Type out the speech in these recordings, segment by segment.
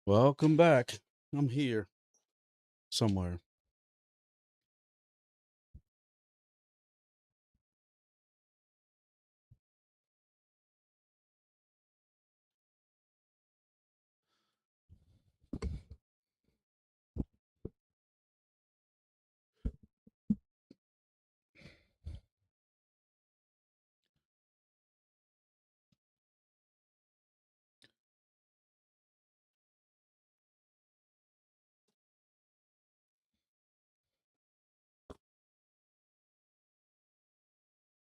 Welcome back. I'm here somewhere.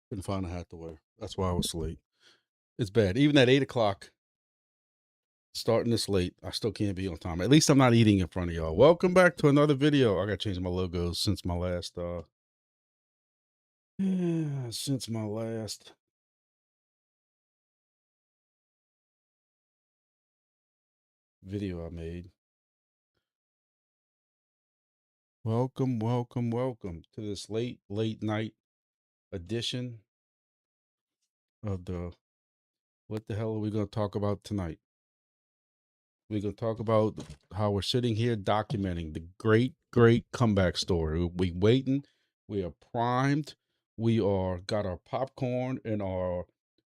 Couldn't find a hat to wear. That's why I was late. It's bad. Even at 8 o'clock, starting this late, I still can't be on time. At least I'm not eating in front of y'all. Welcome back to another video. I gotta change my logos since my last since my last video I made. Welcome to this late night edition of the what the hell are we gonna talk about tonight? We're going to talk about how we're sitting here documenting the great comeback story. We waiting. We are primed. We are got our popcorn and our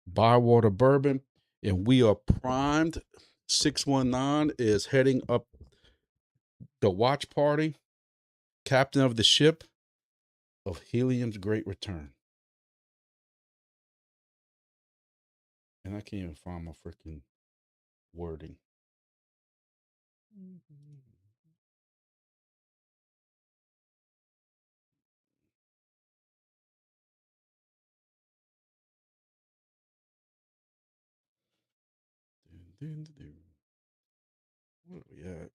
Bywater bourbon, and we are primed. 619 is heading up the watch party. Captain of the ship of Helium's Great Return. And I can't even find my freaking wording. Where are we at?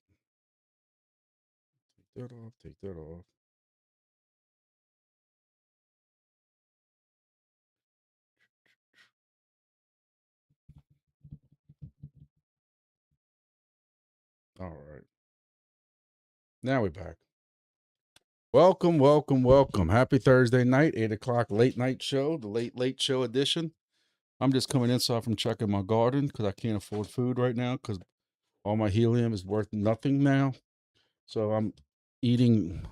Take that off. Take that off. All right. Now we're back. Welcome. Happy Thursday night, 8 o'clock late night show, the late show edition. I'm just coming inside from checking my garden because I can't afford food right now because all my helium is worth nothing now. So I'm living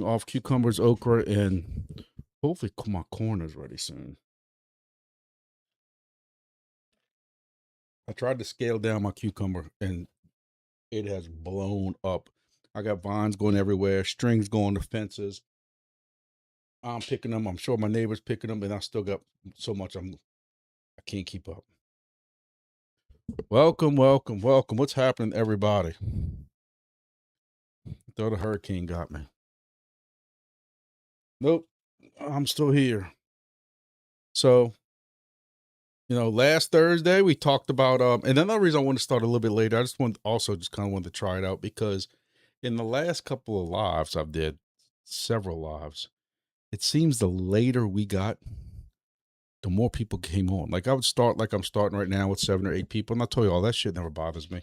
off cucumbers, okra, and hopefully my corn is ready soon. I tried to scale down my cucumber and it has blown up. I got vines going everywhere, strings going to fences. I'm picking them. I'm sure my neighbor's picking them, and I still got so much I can't keep up. Welcome. What's happening, everybody? Thought a hurricane got me. Nope, I'm still here. So, last Thursday we talked about and another reason I want to start a little bit later. I just kind of wanted to try it out because in the last couple of lives I've did several lives. It seems the later we got, the more people came on. Like I would start like I'm starting right now with 7 or 8 people, and I'll tell you all that shit never bothers me.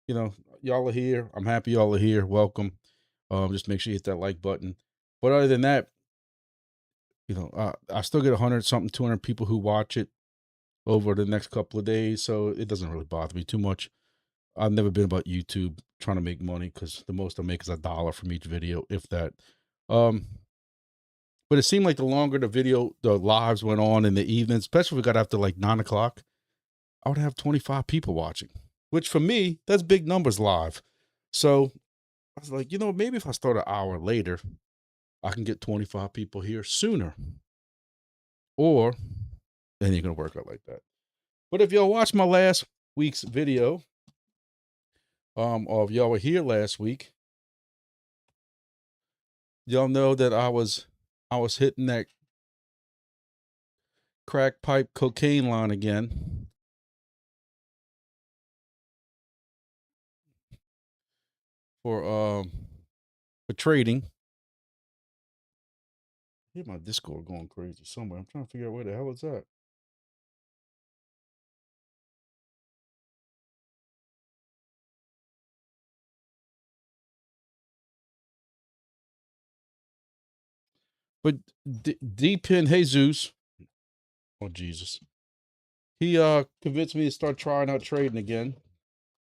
Y'all are here. I'm happy y'all are here. Welcome. Just make sure you hit that like button. But other than that, I still get 100 something, 200 people who watch it over the next couple of days, so it doesn't really bother me too much. I've never been about YouTube trying to make money because the most I make is $1 from each video, if that. But it seemed like the longer the lives went on in the evening, especially if we got after like 9 o'clock, I would have 25 people watching, which for me, that's big numbers live. So I was like, maybe if I start an hour later, I can get 25 people here sooner. Or it ain't gonna work out like that. But if y'all watched my last week's video, or if y'all were here last week, y'all know that I was hitting that crack pipe cocaine line again. For trading. I hear my Discord going crazy somewhere. I'm trying to figure out where the hell it's at. But DEPIN Jesus, oh Jesus, he convinced me to start trying out trading again.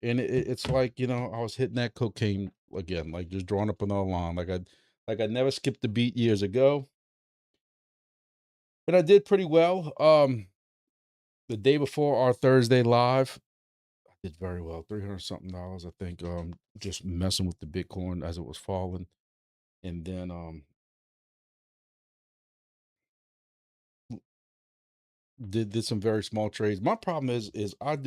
And it's like, I was hitting that cocaine again, like just drawing up another line, like I never skipped a beat years ago, but I did pretty well. The day before our Thursday live, I did very well, 300 something dollars, I think. Just messing with the Bitcoin as it was falling, and then did some very small trades. My problem is I've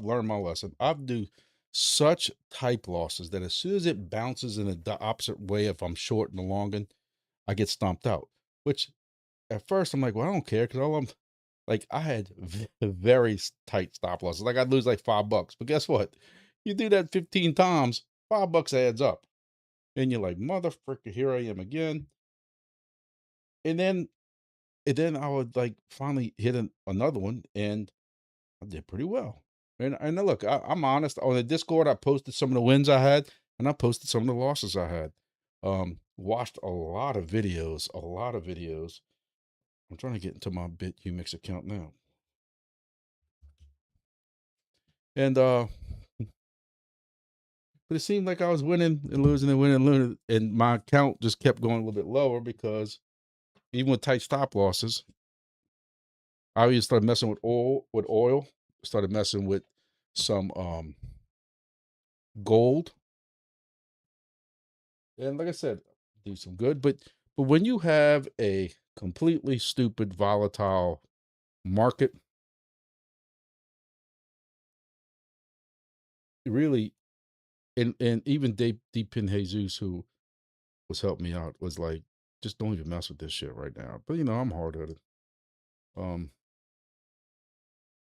learned my lesson. I do such type losses that as soon as it bounces in the opposite way, if I'm short in the long end, I get stomped out. Which at first I'm like, well, I don't care because all I'm like I had very tight stop losses. Like I'd lose like $5, but guess what? You do that 15 times, $5 adds up, and you're like, mother fricker, here I am again. And then I would like finally hit another one, and I did pretty well. And look, I'm honest. On the Discord, I posted some of the wins I had, and I posted some of the losses I had. Watched a lot of videos, a lot of videos. I'm trying to get into my BitUmix account now. And but it seemed like I was winning and losing and winning and losing, and my account just kept going a little bit lower because even with tight stop losses, I always started messing with oil, started messing with some gold. And like I said, do some good, but when you have a completely stupid volatile market, really, and even DEPIN Jesus, who was helping me out, was like, just don't even mess with this shit right now. But I'm hard headed. Um,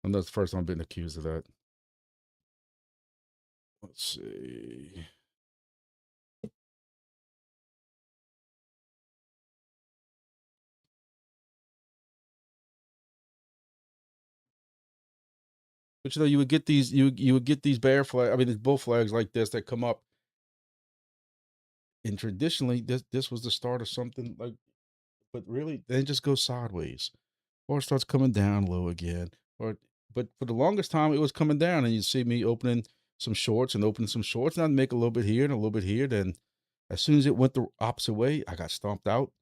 and that's the first time I've been accused of that. Let's see. But you would get these you would get these bear flag. I mean, these bull flags like this that come up, and traditionally this was the start of something like, but really then it just goes sideways, or it starts coming down low again, or but for the longest time it was coming down, and you see me opening some shorts and opening some shorts, and I'd make a little bit here and a little bit here. Then as soon as it went the opposite way, I got stomped out,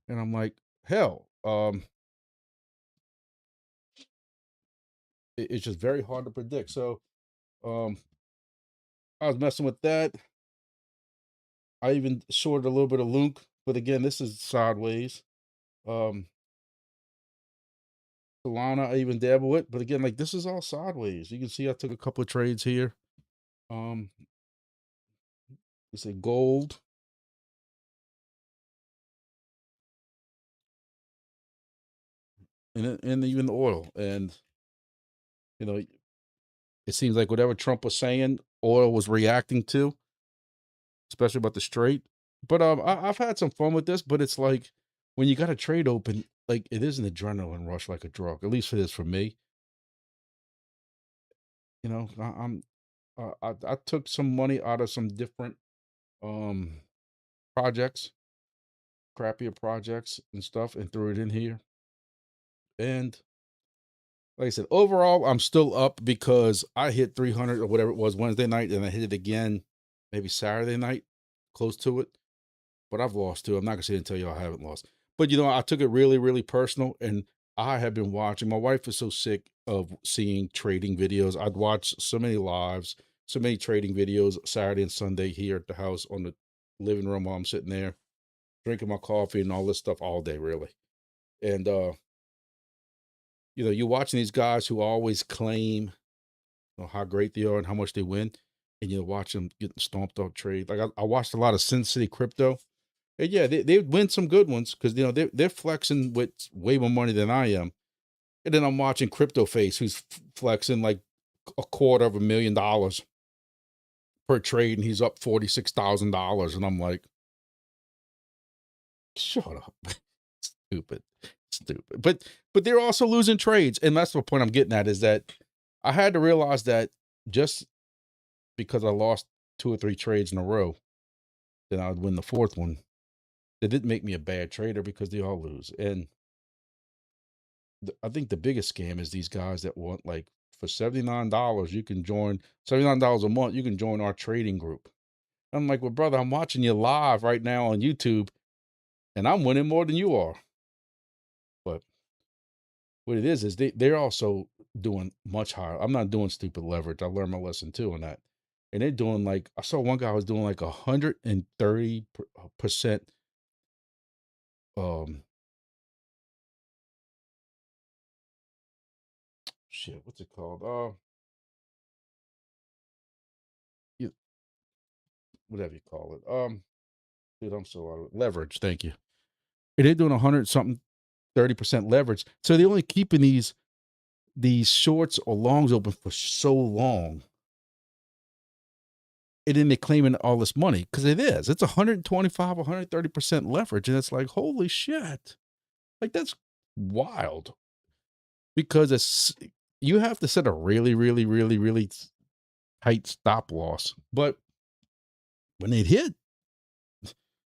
and I'm like, hell, it's just very hard to predict. So um, I was messing with that. I even shorted a little bit of Lunk, but again, this is sideways. Um, Solana, I even dabble with, but again, like this is all sideways. You can see I took a couple of trades here. Um, it's a gold, and even the oil, and you know, it seems like whatever Trump was saying, oil was reacting to, especially about the straight. But I've had some fun with this, but it's like when you got a trade open, like it is an adrenaline rush, like a drug. At least it is for me. I'm I took some money out of some different um projects, crappier projects and stuff, and threw it in here. And like I said, overall, I'm still up because I hit 300 or whatever it was Wednesday night, and I hit it again maybe Saturday night, close to it. But I've lost too. I'm not gonna sit and tell you I haven't lost. But I took it really, really personal, and I have been watching. My wife is so sick of seeing trading videos. I'd watch so many lives, so many trading videos Saturday and Sunday here at the house on the living room while I'm sitting there drinking my coffee and all this stuff all day, really. And you're watching these guys who always claim how great they are and how much they win, and you watch them getting stomped off trade. Like I watched a lot of Sin City Crypto. And yeah, they win some good ones because they're flexing with way more money than I am. And then I'm watching Crypto Face, who's flexing like $250,000 per trade, and he's up $46,000, and I'm like, shut up, stupid, stupid. But they're also losing trades, and that's the point I'm getting at, is that I had to realize that just because I lost 2 or 3 trades in a row, then I'd win the fourth one. That didn't make me a bad trader because they all lose. And I think the biggest scam is these guys that want like for $79, you can join $79 a month. You can join our trading group. I'm like, well, brother, I'm watching you live right now on YouTube, and I'm winning more than you are. But what it is they're also doing much higher. I'm not doing stupid leverage. I learned my lesson too on that. And they're doing like, I saw one guy was doing like 130% um shit, what's it called? You, whatever you call it. Dude, I'm so out of it. Leverage, thank you. And they're doing 100 something 30% leverage. So they're only keeping these shorts or longs open for so long. And then they're claiming all this money because it is. It's 125, 130% leverage. And it's like, holy shit. Like, that's wild. Because you have to set a really, really, really, really tight stop loss. But when it hit,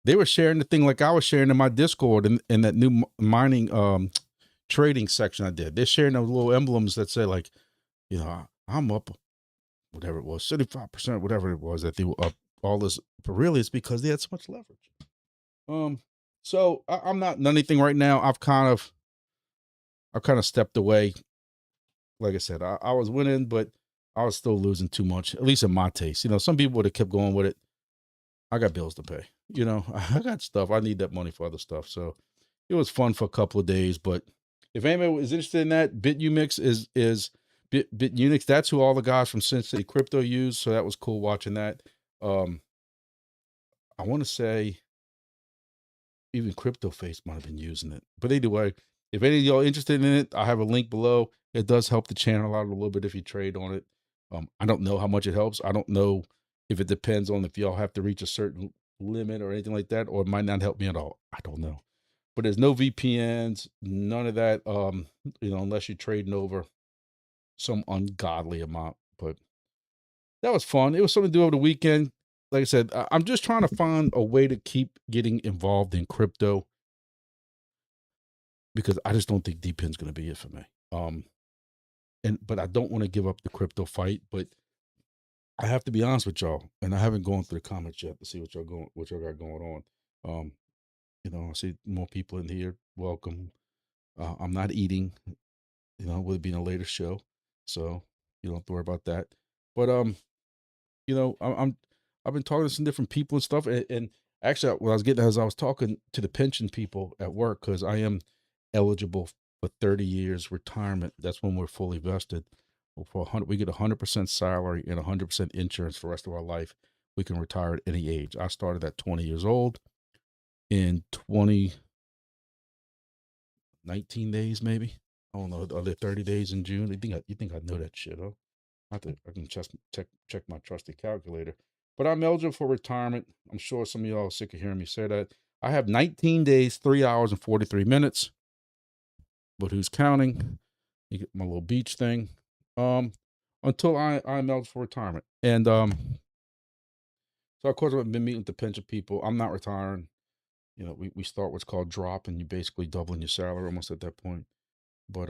they were sharing the thing like I was sharing in my Discord in that new mining trading section I did. They're sharing those little emblems that say like, I'm up, whatever it was, 75%, whatever it was that they were up all this. But really, it's because they had so much leverage. So I'm not in anything right now. I've kind of stepped away. Like I said, I was winning, but I was still losing too much, at least in my taste. Some people would have kept going with it. I got bills to pay. I got stuff. I need that money for other stuff. So it was fun for a couple of days. But if anybody is interested in that, BitUmix is BitUnix. That's who all the guys from Cincinnati Crypto use. So that was cool watching that. I want to say even CryptoFace might have been using it. But anyway, if any of y'all interested in it, I have a link below. It does help the channel out a little bit if you trade on it. I don't know how much it helps. I don't know if it depends on if y'all have to reach a certain limit or anything like that, or it might not help me at all. I don't know. But there's no VPNs, none of that, unless you're trading over some ungodly amount. But that was fun. It was something to do over the weekend. Like I said, I'm just trying to find a way to keep getting involved in crypto because I just don't think DEPIN's going to be it for me. But I don't want to give up the crypto fight. But I have to be honest with y'all, and I haven't gone through the comments yet to see what y'all got going on. I see more people in here. Welcome. I'm not eating. With it being a later show, so you don't have to worry about that. But I've been talking to some different people and stuff, and actually, what I was getting as I was talking to the pension people at work, because I am eligible for 30 years retirement. That's when we're fully vested. For 100, we get 100% salary and 100% insurance for the rest of our life. We can retire at any age. I started at 20 years old. In 19 days, maybe. I don't know. Are there 30 days in June? You think I know that shit, huh? I can just check my trusty calculator. But I'm eligible for retirement. I'm sure some of y'all are sick of hearing me say that. I have 19 days, 3 hours, and 43 minutes. But who's counting? You get my little beach thing. Until I'm eligible for retirement. And so of course I've been meeting with the pension people. I'm not retiring. We start what's called drop, and you basically doubling your salary almost at that point. But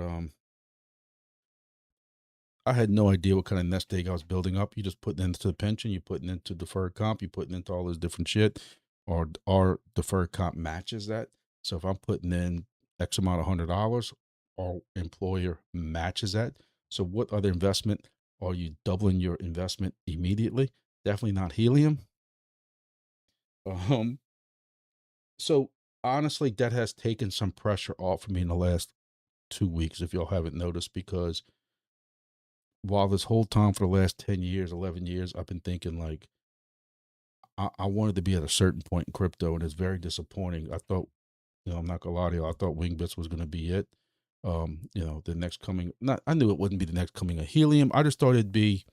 I had no idea what kind of nest egg I was building up. You just putting into the pension, you putting into deferred comp, you putting into all this different shit, or our deferred comp matches that. So if I'm putting in X amount of $100, our employer matches that. So what other investment are you doubling your investment immediately? Definitely not helium. So honestly, that has taken some pressure off of me in the last 2 weeks, if y'all haven't noticed, because while this whole time for the last 10 years, 11 years, I've been thinking like, I wanted to be at a certain point in crypto, and it's very disappointing. I thought, I'm not gonna lie to you, I thought Wingbits was gonna be it. The next coming, not, I knew it wouldn't be the next coming of helium. I just thought it'd be,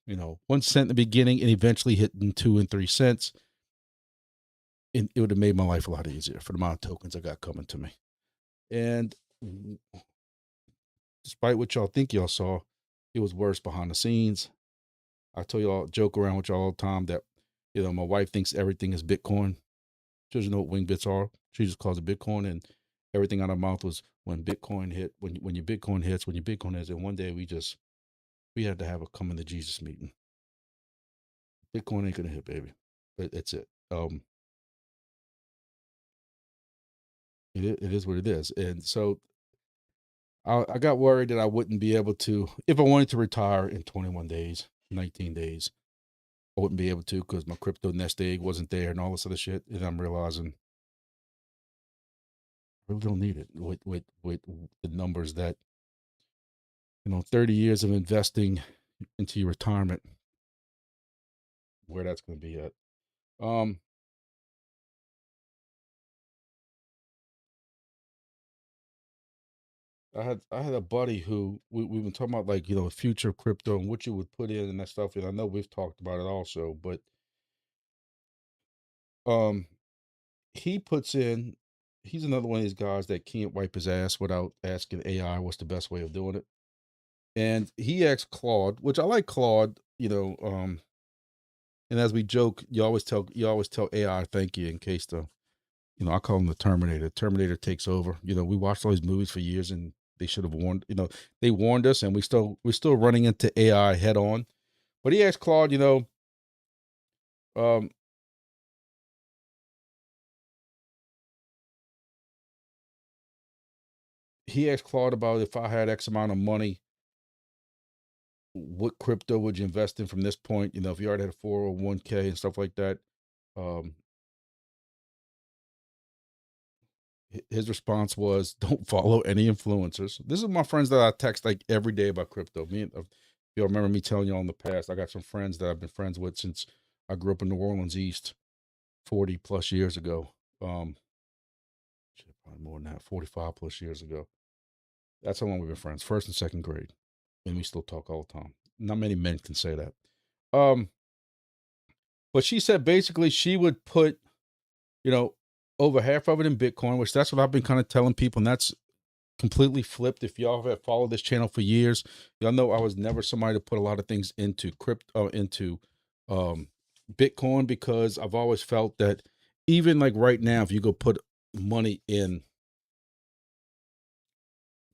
1 cent in the beginning and eventually hitting 2 and 3 cents. And it would have made my life a lot easier for the amount of tokens I got coming to me. And despite what y'all think y'all saw, it was worse behind the scenes. I tell y'all, joke around with y'all all the time that, my wife thinks everything is Bitcoin. She doesn't know what Wingbits are. She just calls it Bitcoin. And everything out of our mouth was when Bitcoin hit, when your Bitcoin hits, when your Bitcoin hits. And one day we had to have a come into Jesus meeting. Bitcoin ain't gonna hit, baby. It's it. It is what it is. And so I got worried that I wouldn't be able to, if I wanted to retire in 21 days, 19 days, I wouldn't be able to because my crypto nest egg wasn't there and all this other shit. And I'm realizing I really don't need it with the numbers that, 30 years of investing into your retirement, where that's going to be at. I had a buddy who we've been talking about, like, future crypto and what you would put in and that stuff. And I know we've talked about it also, but um he puts in, he's another one of these guys that can't wipe his ass without asking AI what's the best way of doing it. And he asked Claude, which I like Claude, and as we joke, you always tell AI thank you in case I call him the Terminator. Terminator takes over. We watched all these movies for years and they should have warned, they warned us, and we're still running into AI head on. But he asked Claude, um, he asked Claude about, if I had X amount of money, what crypto would you invest in from this point? If you already had a 401k and stuff like that. Um, his response was, don't follow any influencers. This is my friends that I text like every day about crypto. If you remember me telling you all in the past, I got some friends that I've been friends with since I grew up in New Orleans East 40 plus years ago. Probably more than that, 45 plus years ago. That's how long we've been friends, first and second grade. And we still talk all the time. Not many men can say that. But she said basically she would put, over half of it in Bitcoin, which that's what I've been kind of telling people. And that's completely flipped. If y'all have followed this channel for years, y'all know I was never somebody to put a lot of things into crypto, into Bitcoin, because I've always felt that even like right now, if you go put money in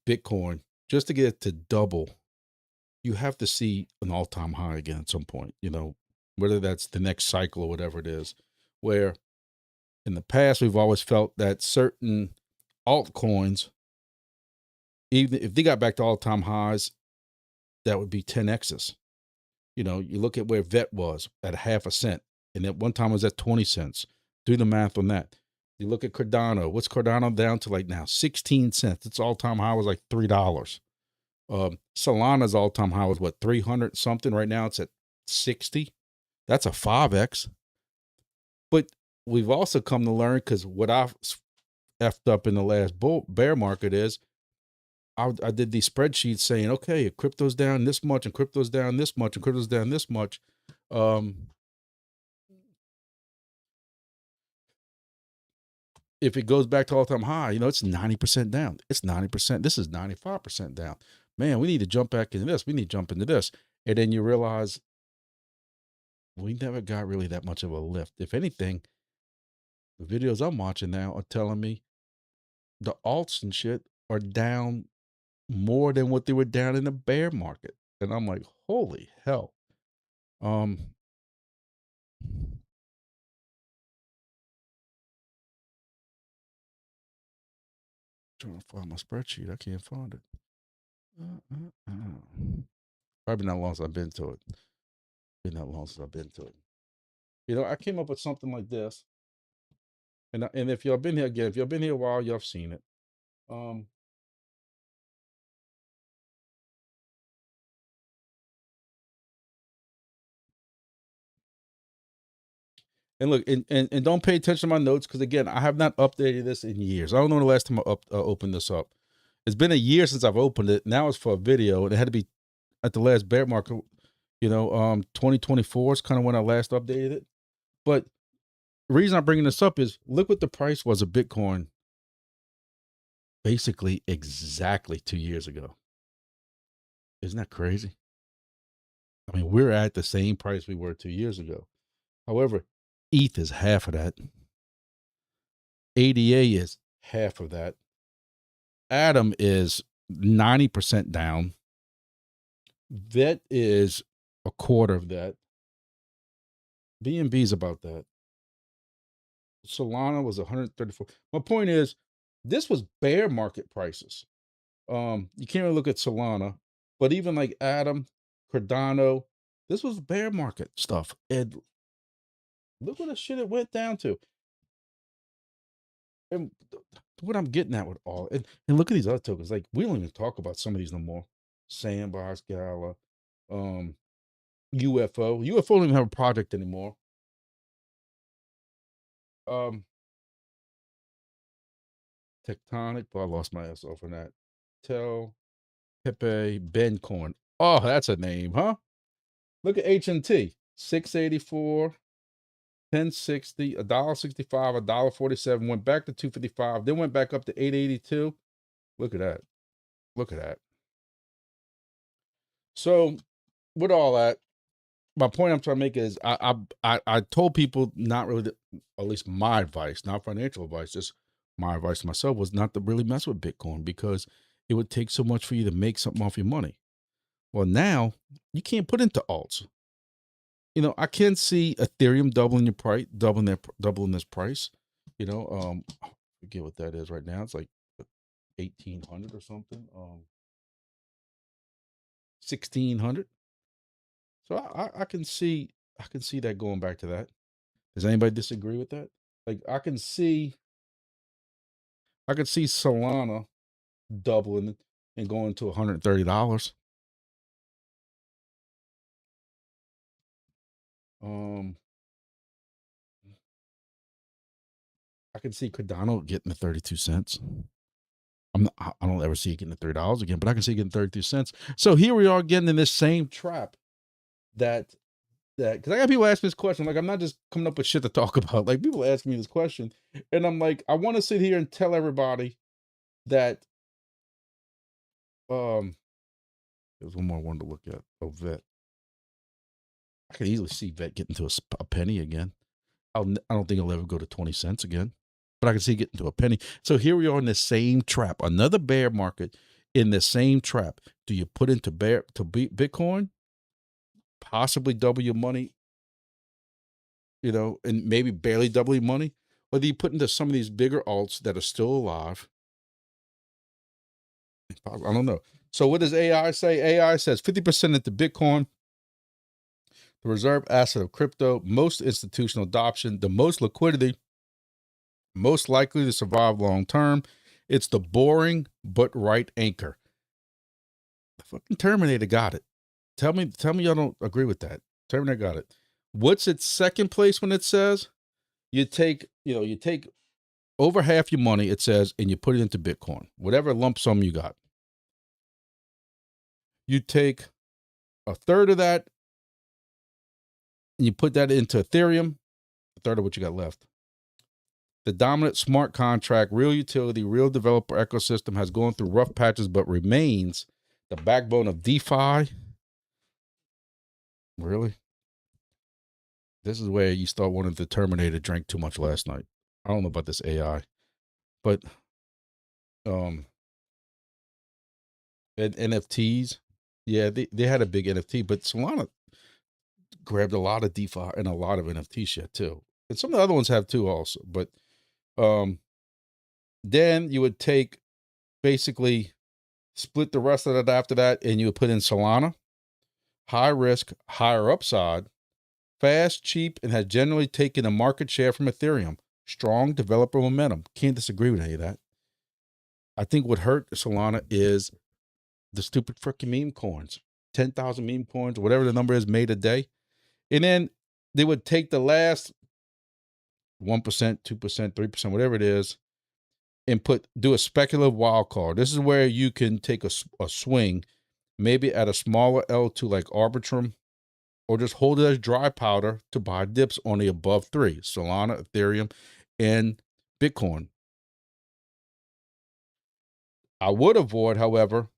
Bitcoin just to get it to double, you have to see an all-time high again at some point, whether that's the next cycle or whatever it is. Where in the past, we've always felt that certain altcoins, even if they got back to all-time highs, that would be 10x's. You look at where VET was at a half a cent, and at one time it was at 20 cents. Do the math on that. You look at Cardano. What's Cardano down to like now? 16 cents. Its all-time high was like $3. Solana's all-time high was what, 300 something? Right now it's at 60. That's a 5x. But we've also come to learn, because what I've effed up in the last bear market is I did these spreadsheets saying, okay, if crypto's down this much and crypto's down this much and crypto's down this much, if it goes back to all-time high, it's 90% down. It's 90%. This is 95% down. Man, we need to jump back into this. We need to jump into this. And then you realize we never got really that much of a lift. If anything, the videos I'm watching now are telling me the alts and shit are down more than what they were down in the bear market. And I'm like, holy hell. Trying to find my spreadsheet. I can't find it. Probably not long since I've been to it. Been that long since I've been to it. I came up with something like this. And if y'all been here again, if y'all been here a while, y'all have seen it. And look, and don't pay attention to my notes, because again, I have not updated this in years. I don't know the last time I opened this up. It's been a year since I've opened it. Now it's for a video, and it had to be at the last bear market. 2024 is kind of when I last updated it. But the reason I'm bringing this up is, look what the price was of Bitcoin basically exactly 2 years ago. Isn't that crazy? I mean, we're at the same price we were 2 years ago. However, ETH is half of that. ADA is half of that. Atom is 90% down. Vet is a quarter of that. BNB is about that. Solana was 134. My point is, this was bear market prices. You can't really look at Solana, but even like Atom, Cardano, this was bear market stuff. And look what the shit it went down to. And what I'm getting at with all, and look at these other tokens. Like, we don't even talk about some of these no more. Sandbox, Gala, UFO. UFO don't even have a project anymore. Tectonic, but I lost my ass off on that. Tel, Pepe, Bencoin. Oh, that's a name, huh? Look at HNT. 684, 1060, $1.65, $1.47, went back to 255, then went back up to 882. Look at that. Look at that. So with all that, my point I'm trying to make is I told people not really to, at least my advice, not financial advice, just my advice to myself was not to really mess with Bitcoin because it would take so much for you to make something off your money. Well, now you can't put into alts. You know, I can see Ethereum doubling your price, doubling this price. You know, I forget what that is right now. It's like 1,800 or something. 1,600. So I can see that going back to that. Does anybody disagree with that? Like, I could see Solana doubling and going to $130. I can see Cardano getting to 32 cents. I don't ever see it getting to $3 again, but I can see it getting 32 cents. So here we are getting in this same trap that because I got people asking this question. Like, I'm not just coming up with shit to talk about. Like, people ask me this question, and I'm like, I want to sit here and tell everybody that there's one more I wanted to look at. Oh, Vet. I could easily see Vet getting to a penny again. I don't think it'll ever go to 20 cents again, but I can see it getting to a penny. So here we are in the same trap, another bear market in the same trap. Do you put into Bitcoin, possibly double your money, you know, and maybe barely double your money? Or do you put into some of these bigger alts that are still alive? I don't know. So what does AI say? AI says 50% into Bitcoin, the reserve asset of crypto, most institutional adoption, the most liquidity, most likely to survive long term. It's the boring but right anchor. The fucking Terminator got it. Tell me y'all don't agree with that. Terminator got it. What's its second place when it says you take over half your money, it says, and you put it into Bitcoin, whatever lump sum you got. You take a third of that and you put that into Ethereum, a third of what you got left. The dominant smart contract, real utility, real developer ecosystem has gone through rough patches, but remains the backbone of DeFi. Really? This is where you start wanting the Terminator drank too much last night. I don't know about this AI, but and NFTs, yeah, they had a big NFT, but Solana grabbed a lot of DeFi and a lot of NFT shit too. And some of the other ones have too also. But then you would take basically split the rest of it after that, and you would put in Solana, high risk, higher upside, fast, cheap, and has generally taken a market share from Ethereum. Strong developer momentum. Can't disagree with any of that. I think what hurt Solana is the stupid freaking meme coins. 10,000 meme coins, whatever the number is, made a day. And then they would take the last 1%, 2%, 3%, whatever it is, and do a speculative wild card. This is where you can take a swing, maybe at a smaller L2 like Arbitrum, or just hold it as dry powder to buy dips on the above three: Solana, Ethereum, and Bitcoin. I would avoid, however,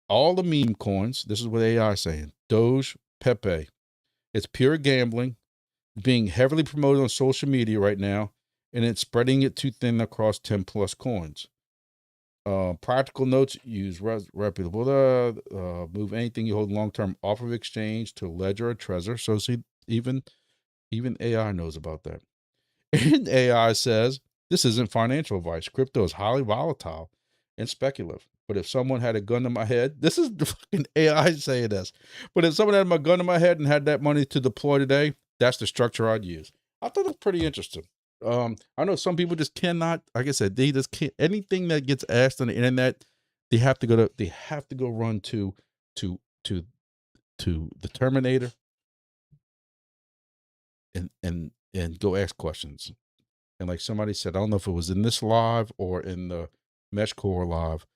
all the meme coins. This is what AI is saying. Doge, Pepe. It's pure gambling, being heavily promoted on social media right now, and it's spreading it too thin across 10 plus coins. Practical notes: use reputable. Move anything you hold long term off of exchange to ledger or Trezor. So see, even AI knows about that. And AI says this isn't financial advice. Crypto is highly volatile and speculative. But if someone had a gun to my head, this is the fucking AI saying this. But if someone had a gun to my head and had that money to deploy today, that's the structure I'd use. I thought it was pretty interesting. I know some people just cannot, like I said, they just can't, anything that gets asked on the internet, they have to go run to to the Terminator and go ask questions. And like somebody said, I don't know if it was in this live or in the Mesh Core live,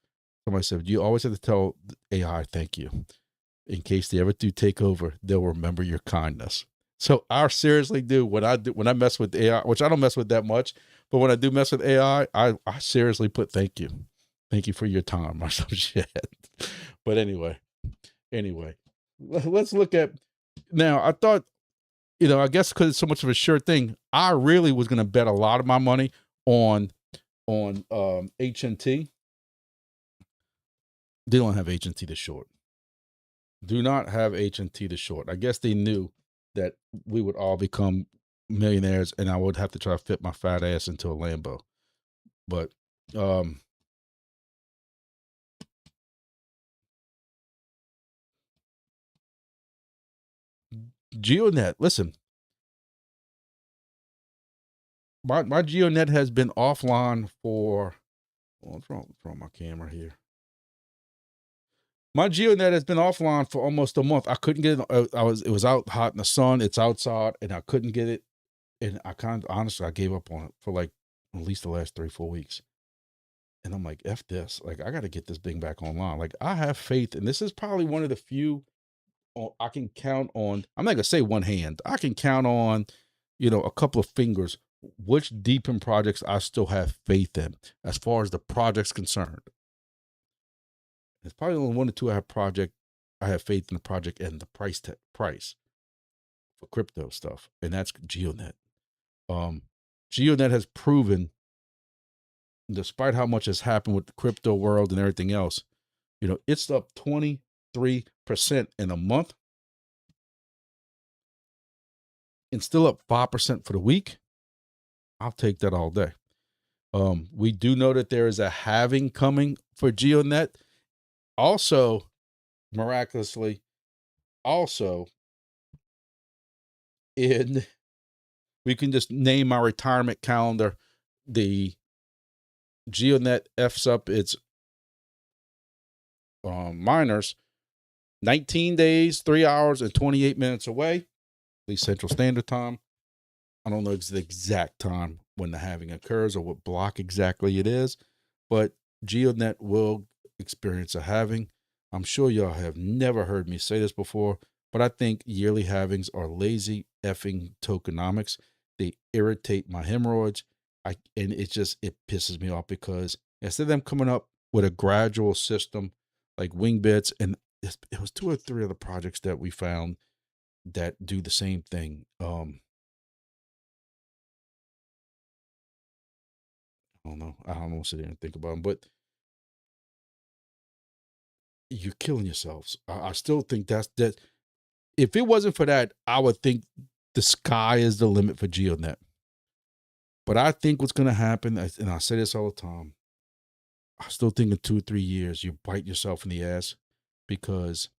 somebody said, you always have to tell AI thank you. In case they ever do take over, they'll remember your kindness. So I seriously do when I mess with AI, which I don't mess with that much, but when I do mess with AI, I seriously put thank you. Thank you for your time or some shit. But anyway, let's look at now. I thought, I guess because it's so much of a sure thing, I really was going to bet a lot of my money on HNT. They don't have HNT to short. Do not have HNT to short. I guess they knew that we would all become millionaires and I would have to try to fit my fat ass into a Lambo. But GeoNet, listen, my GeoNet has been offline for, what's wrong with my camera here? My GeoNet has been offline for almost a month. I couldn't get it. It was out hot in the sun. It's outside and I couldn't get it. And I honestly, I gave up on it for like at least the last 3-4 weeks. And I'm like, F this. Like, I got to get this thing back online. Like, I have faith. And this is probably one of the few I can count on. I'm not going to say one hand. I can count on, a couple of fingers, which DEPIN projects I still have faith in as far as the project's concerned. It's probably only one or two I have faith in the project and the price for crypto stuff. And that's GeoNet. GeoNet has proven, despite how much has happened with the crypto world and everything else, it's up 23% in a month and still up 5% for the week. I'll take that all day. We do know that there is a halving coming for GeoNet. Also, miraculously, we can just name our retirement calendar. The GeoNet F's up its miners 19 days, 3 hours, and 28 minutes away, at least Central Standard Time. I don't know the exact time when the halving occurs or what block exactly it is, but GeoNet will experience a halving. I'm sure y'all have never heard me say this before, but I think yearly halvings are lazy effing tokenomics. They irritate my hemorrhoids. And it pisses me off because instead of them coming up with a gradual system like Wingbits, and it was 2 or 3 other projects that we found that do the same thing. I don't know. I don't want to sit there and think about them, but you're killing yourselves. I still think that if it wasn't for that, I would think the sky is the limit for GeoNet. But I think what's going to happen, and I say this all the time, I still think in 2 or 3 years, you bite yourself in the ass because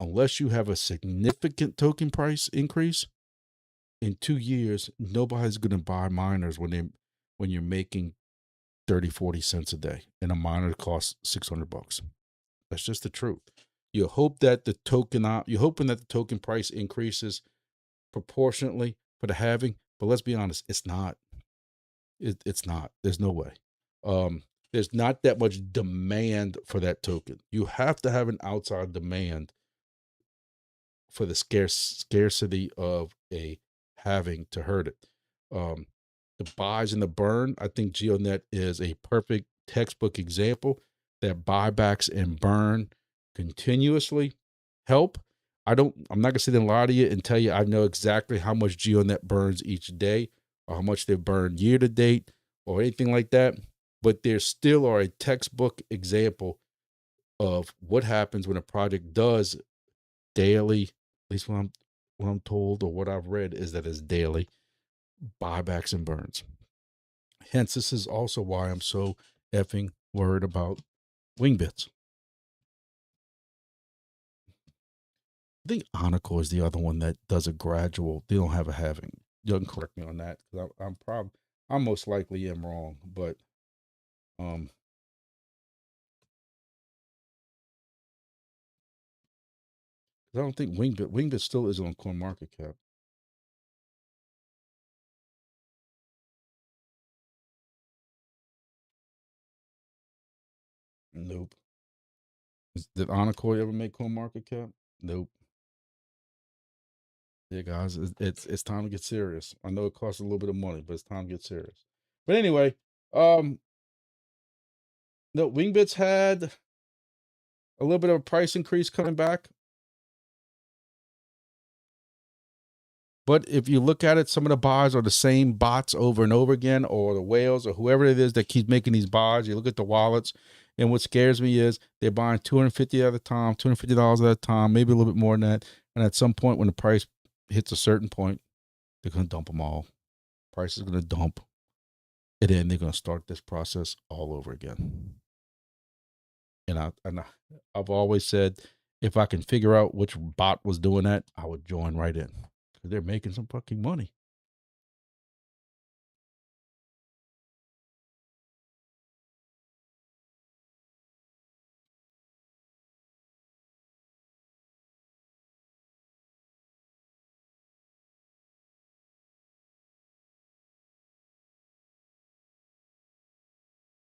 unless you have a significant token price increase, in 2 years, nobody's going to buy miners when you're making 30, 40 cents a day and a miner costs $600. That's just the truth. You hope that you're hoping that the token price increases proportionately for the halving, but let's be honest, it's not. It's not. There's no way. There's not that much demand for that token. You have to have an outside demand for the scarcity of a halving to hurt it. The buys and the burn, I think GeoNet is a perfect textbook example that buybacks and burn continuously help. I'm not gonna sit and lie to you and tell you I know exactly how much GeoNet burns each day or how much they burn year to date or anything like that. but there still are a textbook example of what happens when a project does daily, at least what I'm told or what I've read is that it's daily buybacks and burns. Hence, this is also why I'm so effing worried about Wingbits. I think Anacore is the other one that does a gradual. They don't have a halving. You can correct me on that because I'm most likely am wrong, but um, I don't think Wingbit still is on CoinMarketCap. Nope. Did Anacore ever make CoinMarketCap? Nope. Yeah, guys, it's time to get serious. I know it costs a little bit of money, but it's time to get serious. But anyway, no, Wingbits had a little bit of a price increase coming back. But if you look at it, some of the buys are the same bots over and over again, or the whales, or whoever it is that keeps making these buys. You look at the wallets, and what scares me is they're buying $250 at a time, $250 at a time, maybe a little bit more than that. And at some point, when the price hits a certain point, they're going to dump them all. Price is going to dump, and then they're going to start this process all over again. And I've always said, if I can figure out which bot was doing that, I would join right in because they're making some fucking money.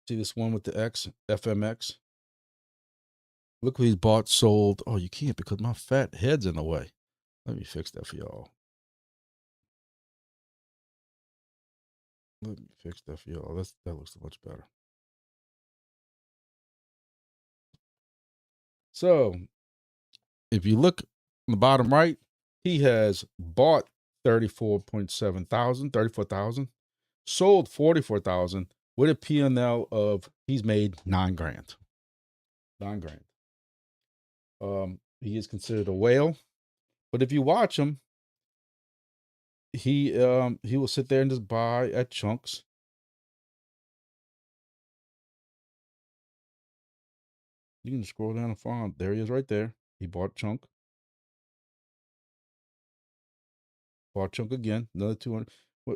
See this one with the X, FMX? Look what he's bought, sold. Oh, you can't because my fat head's in the way. Let me fix that for y'all. Let me fix that for y'all. That looks much better. So if you look on the bottom right, he has bought 34,000, sold 44,000 with a P&L of he's made $9,000. $9,000. He is considered a whale, but if you watch him, he will sit there and just buy at chunks. You can scroll down and find. There he is right there. He bought chunk. Bought chunk again. Another 200.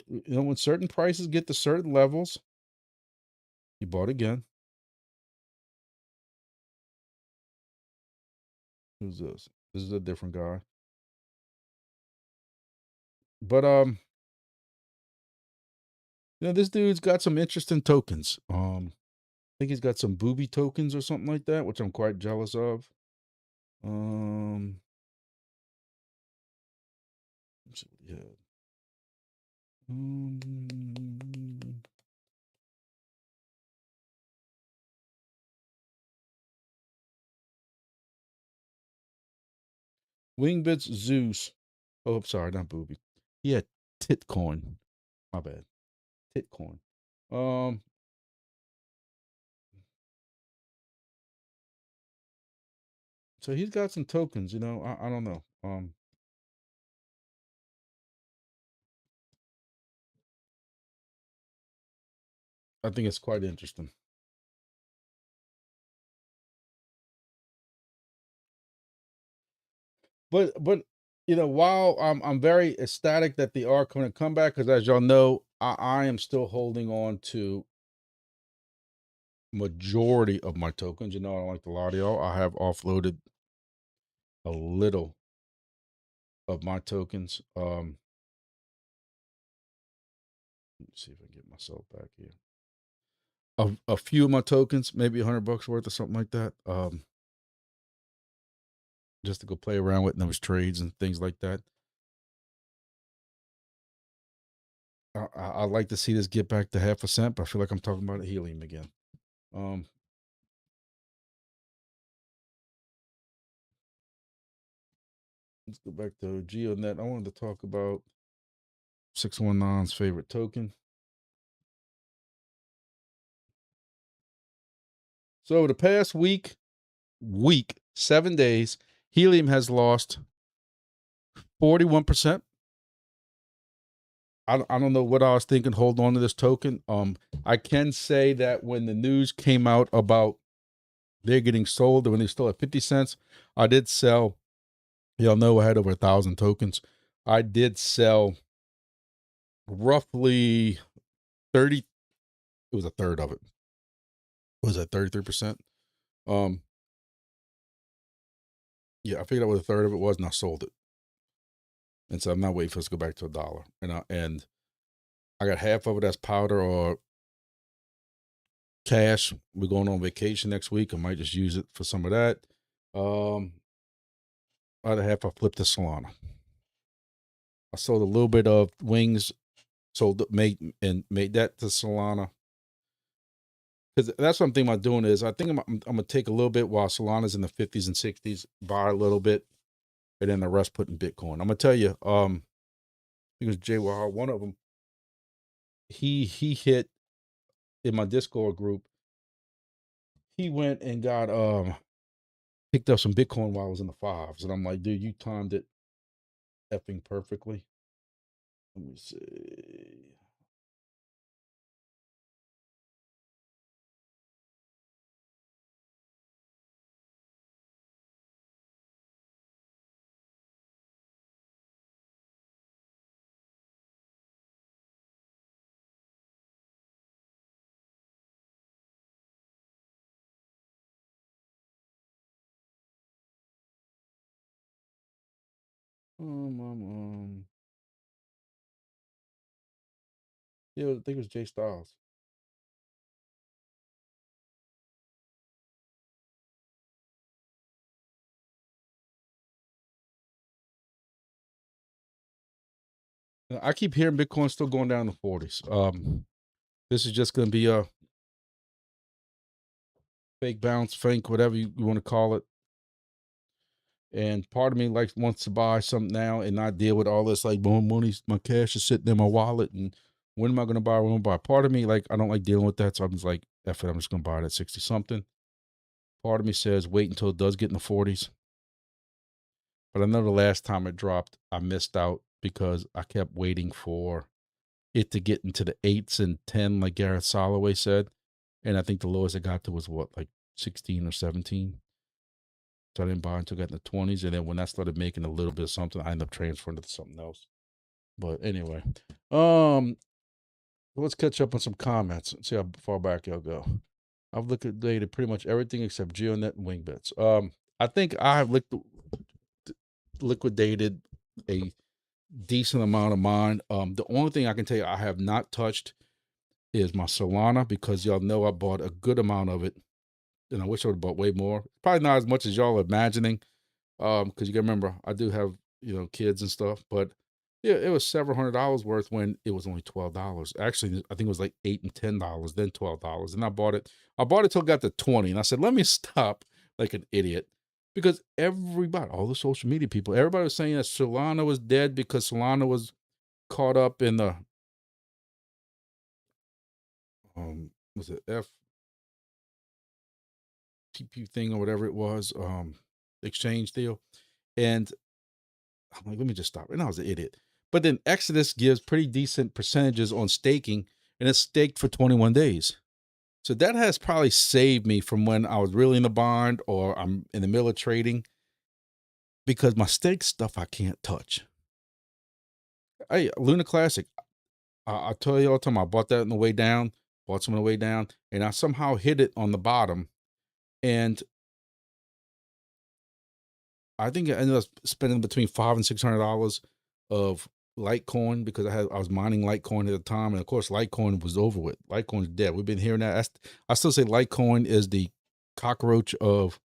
You know, when certain prices get to certain levels, he bought again. Who's this? This is a different guy. But you know, this dude's got some interesting tokens. I think he's got some booby tokens or something like that, which I'm quite jealous of. Let's see what he had. Wingbits Zeus. Oh, I'm sorry, not booby. He had Titcoin. My bad. Titcoin. So he's got some tokens, you know. I don't know. I think it's quite interesting. But you know, while I'm very ecstatic that they are going to come back, because as y'all know, I am still holding on to majority of my tokens. You know, I don't like the lot of y'all. I have offloaded a little of my tokens. Let's see if I can get myself back here. A few of my tokens, maybe $100 worth or something like that. Just to go play around with those trades and things like that. I'd like to see this get back to 0.5%, but I feel like I'm talking about helium again. Let's go back to GeoNet. I wanted to talk about 619's favorite token. So the past week, 7 days, helium has lost 41%. I don't know what I was thinking. Hold on to this token. I can say that when the news came out about they're getting sold, when they still at 50 cents, I did sell. Y'all know I had over 1,000 tokens. I did sell roughly 30. It was a third of it. What was that 33%? Yeah, I figured out what a third of it was, and I sold it. And so I'm not waiting for us to go back to $1. And I got half of it as powder or cash. We're going on vacation next week. I might just use it for some of that. Other half I flipped to Solana. I sold a little bit of Wings, made that to Solana. Because that's what I'm thinking about doing is I think I'm gonna take a little bit while Solana's in the 50s and 60s, buy a little bit, and then the rest put in Bitcoin. I'm gonna tell you, I think it was Jay Wahal, one of them. He hit in my Discord group. He went and got picked up some Bitcoin while I was in the fives, and I'm like, dude, you timed it effing perfectly. Let me see. Yeah, I think it was Jay Styles. I keep hearing Bitcoin still going down to 40s. This is just going to be a fake bounce, fake, whatever you want to call it. And part of me wants to buy something now and not deal with all this my cash is sitting in my wallet, and when am I going to buy? When am I buy? Part of me I don't like dealing with that, so I'm just like, F it, I'm just going to buy it at 60 something. Part of me says wait until it does get in the 40s. But I know the last time it dropped, I missed out because I kept waiting for it to get into the 8s and 10, like Gareth Soloway said. And I think the lowest it got to was like 16 or 17. So I didn't buy until it got in the 20s. And then when I started making a little bit of something, I ended up transferring it to something else. But anyway, let's catch up on some comments and see how far back y'all go. I've liquidated pretty much everything except GeoNet and Wingbits. I think I have liquidated a decent amount of mine. The only thing I can tell you I have not touched is my Solana, because y'all know I bought a good amount of it, and I wish I would have bought way more. Probably not as much as y'all are imagining, because you gotta remember I do have kids and stuff. But yeah, it was several $100s worth when it was only $12. Actually, I think it was like $8 and $10, then $12, and I bought it. I bought it till it got to 20, and I said, let me stop like an idiot. Because all the social media people, everybody was saying that Solana was dead because Solana was caught up in the was it FTP thing or whatever it was, exchange deal. And I'm like, let me just stop. And I was an idiot. But then Exodus gives pretty decent percentages on staking, and it's staked for 21 days. So that has probably saved me from when I was really in the bind or I'm in the middle of trading, because my stake stuff I can't touch. Hey, Luna Classic, I tell you all the time, I bought that on the way down, bought some on the way down, and I somehow hit it on the bottom. And I think I ended up spending between $500 and $600 of Litecoin, because I was mining Litecoin at the time, and of course Litecoin was over with. Litecoin's dead. We've been hearing that. I still say Litecoin is the cockroach of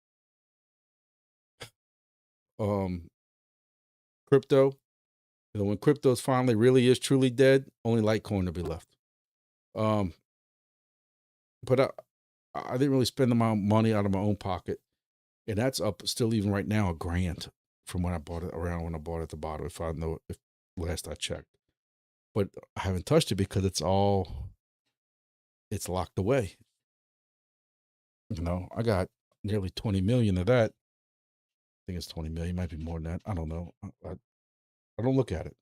crypto. When crypto finally really is truly dead, only Litecoin will be left. But I didn't really spend my money out of my own pocket, and that's up still even right now $1,000 from when I bought it, around when I bought it at the bottom. If last I checked. But I haven't touched it because it's locked away. You know, I got nearly 20 million of that. I think it's 20 million, might be more than that. I don't know. I don't look at it.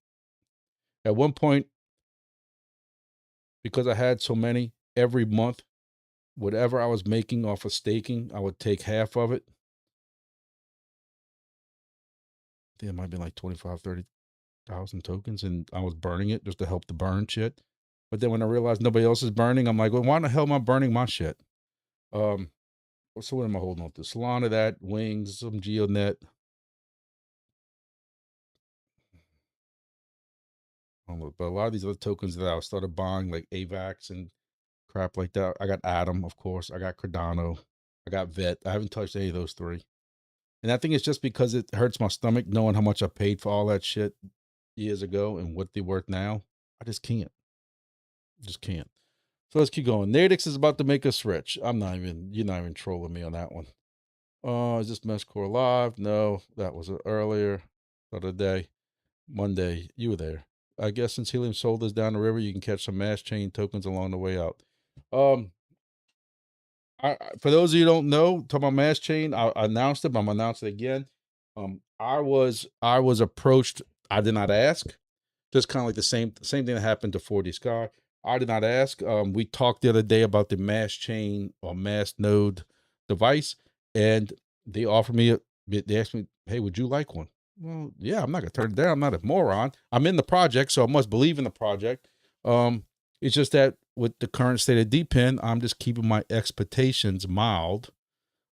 At one point, because I had so many, every month, whatever I was making off of staking, I would take half of it. I think it might be like 25, 30,000 tokens, and I was burning it just to help the burn shit. But then when I realized nobody else is burning, I'm like, well, why the hell am I burning my shit? So what am I holding on to? Solana, that, Wings, some GeoNet. I don't know, but a lot of these other tokens that I started buying, like AVAX and crap like that. I got Atom, of course. I got Cardano. I got Vet. I haven't touched any of those three. And I think it's just because it hurts my stomach knowing how much I paid for all that shit years ago and what they're worth now. I just can't. Just can't. So let's keep going. Nadix is about to make us rich. You're not even trolling me on that one. Is this Meshcore live? No, that was earlier, the other day, Monday. You were there. I guess since helium sold us down the river, you can catch some mass chain tokens along the way out. For those of you who don't know, talking about mass chain, I announced it, but I'm gonna announce it again. I was approached. I did not ask. Just kind of like the same thing that happened to 4D Sky. I did not ask. We talked the other day about the mass chain or mass node device, and they offered me they asked me, hey, would you like one? Well, yeah, I'm not gonna turn it down. I'm not a moron. I'm in the project, so I must believe in the project. It's just that with the current state of DEPIN, I'm just keeping my expectations mild.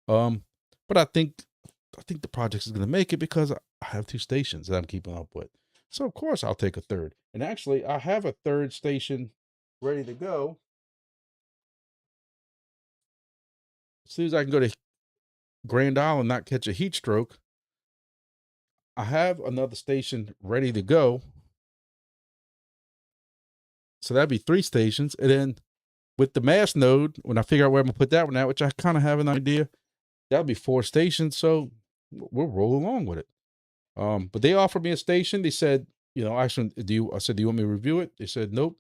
But I think the project is gonna make it because I have 2 stations that I'm keeping up with. So of course I'll take a third. And actually, I have a third station ready to go. As soon as I can go to Grand Isle and not catch a heat stroke, I have another station ready to go. So that'd be 3 stations. And then with the mass node, when I figure out where I'm gonna put that one at, which I kind of have an idea, that'll be 4 stations. So we'll roll along with it. But they offered me a station. They said, actually, I said, do you want me to review it? They said, nope.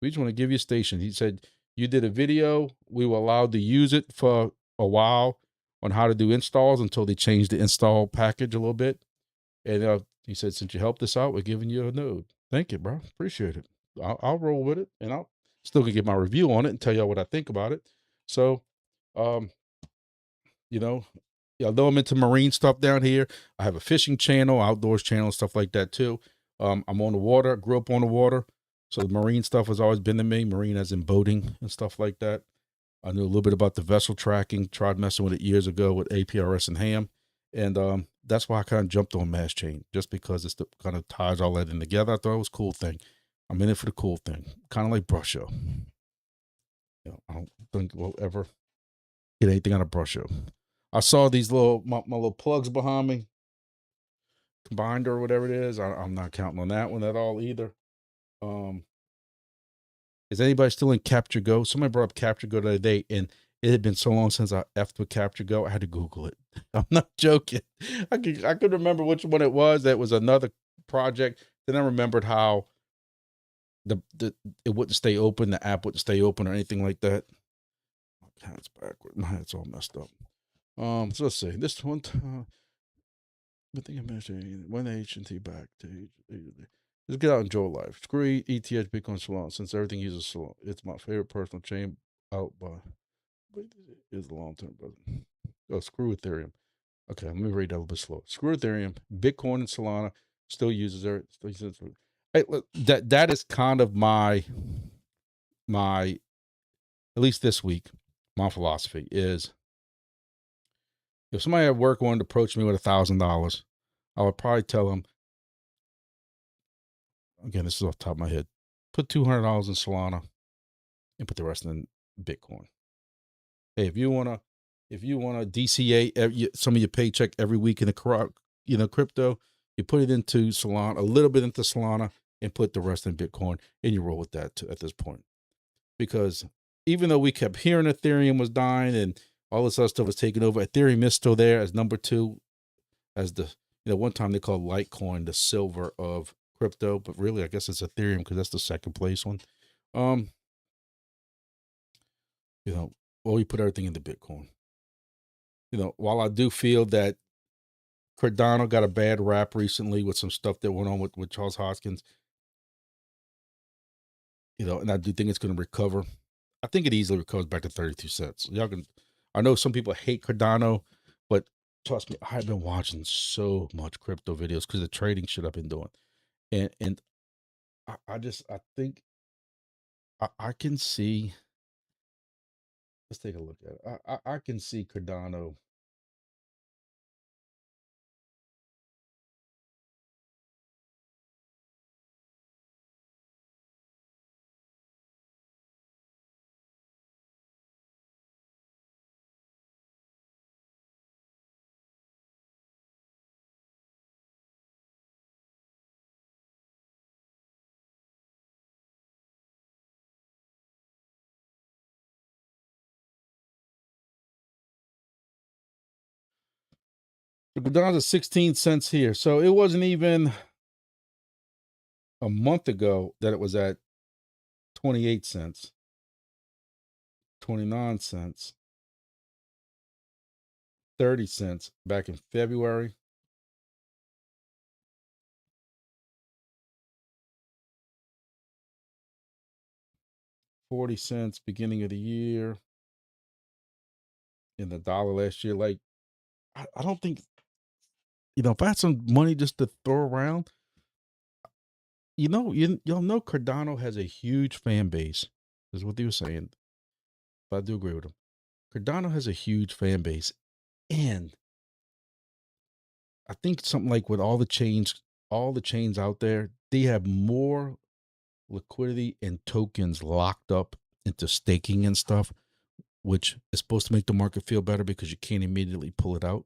We just want to give you a station. He said, you did a video. We were allowed to use it for a while on how to do installs until they changed the install package a little bit. And he said, since you helped us out, we're giving you a node. Thank you, bro. Appreciate it. I'll roll with it, and I'll still gonna give my review on it and tell y'all what I think about it. So, you know, although I'm into marine stuff down here, I have a fishing channel, outdoors channel, stuff like that too. I'm on the water, grew up on the water. So the marine stuff has always been to me, marine as in boating and stuff like that. I knew a little bit about the vessel tracking, tried messing with it years ago with APRS and ham. And that's why I kind of jumped on mass chain, just because it's the kind of ties all that in together. I thought it was a cool thing. I'm in it for the cool thing, kind of like brush show. I don't think we'll ever get anything on a brush show. I saw these my little plugs behind me, combined or whatever it is. I'm not counting on that one at all either. Is anybody still in Capture Go? Somebody brought up Capture Go the other day, and it had been so long since I effed with Capture Go. I had to Google it. I'm not joking. I could remember which one it was. That was another project. Then I remembered how it wouldn't stay open. The app wouldn't stay open or anything like that. My hat's backward. My hat's all messed up. So let's see. This one. I think I mentioned one H&T back to just get out and enjoy life. Screw ETH, Bitcoin, Solana. Since everything uses Solana, it's my favorite personal chain out by. Is the long term, brother. Oh, screw Ethereum. Okay, let me read that a little bit slow. Screw Ethereum, Bitcoin, and Solana still uses it. Still uses it. Hey, look, that is kind of my at least this week. My philosophy is, if somebody at work wanted to approach me with $1,000, I would probably tell them, again, this is off the top of my head, put $200 in Solana and put the rest in Bitcoin. Hey, if you wanna DCA some of your paycheck every week in the crypto, you put it into Solana, a little bit into Solana, and put the rest in Bitcoin, and you roll with that at this point. Because even though we kept hearing Ethereum was dying and all this other stuff was taking over, Ethereum is still there as number 2, as the one time they called Litecoin the silver of crypto, but really I guess it's Ethereum because that's the second place one. Well, we put everything into Bitcoin. While I do feel that Cardano got a bad rap recently with some stuff that went on with Charles Hoskins, and I do think it's going to recover. I think it easily recovers back to 32 cents. I know some people hate Cardano, but trust me, I've been watching so much crypto videos because of the trading shit I've been doing. And I think I can see, let's take a look at it. I can see Cardano. Cardano's at 16 cents here. So it wasn't even a month ago that it was at 28 cents, 29 cents, 30 cents back in February. $0.40 beginning of the year, and the dollar last year. Like, I don't think, if I had some money just to throw around, y'all know Cardano has a huge fan base. Is what they were saying. But I do agree with him. Cardano has a huge fan base, and I think something like with all the chains out there, they have more liquidity and tokens locked up into staking and stuff, which is supposed to make the market feel better because you can't immediately pull it out.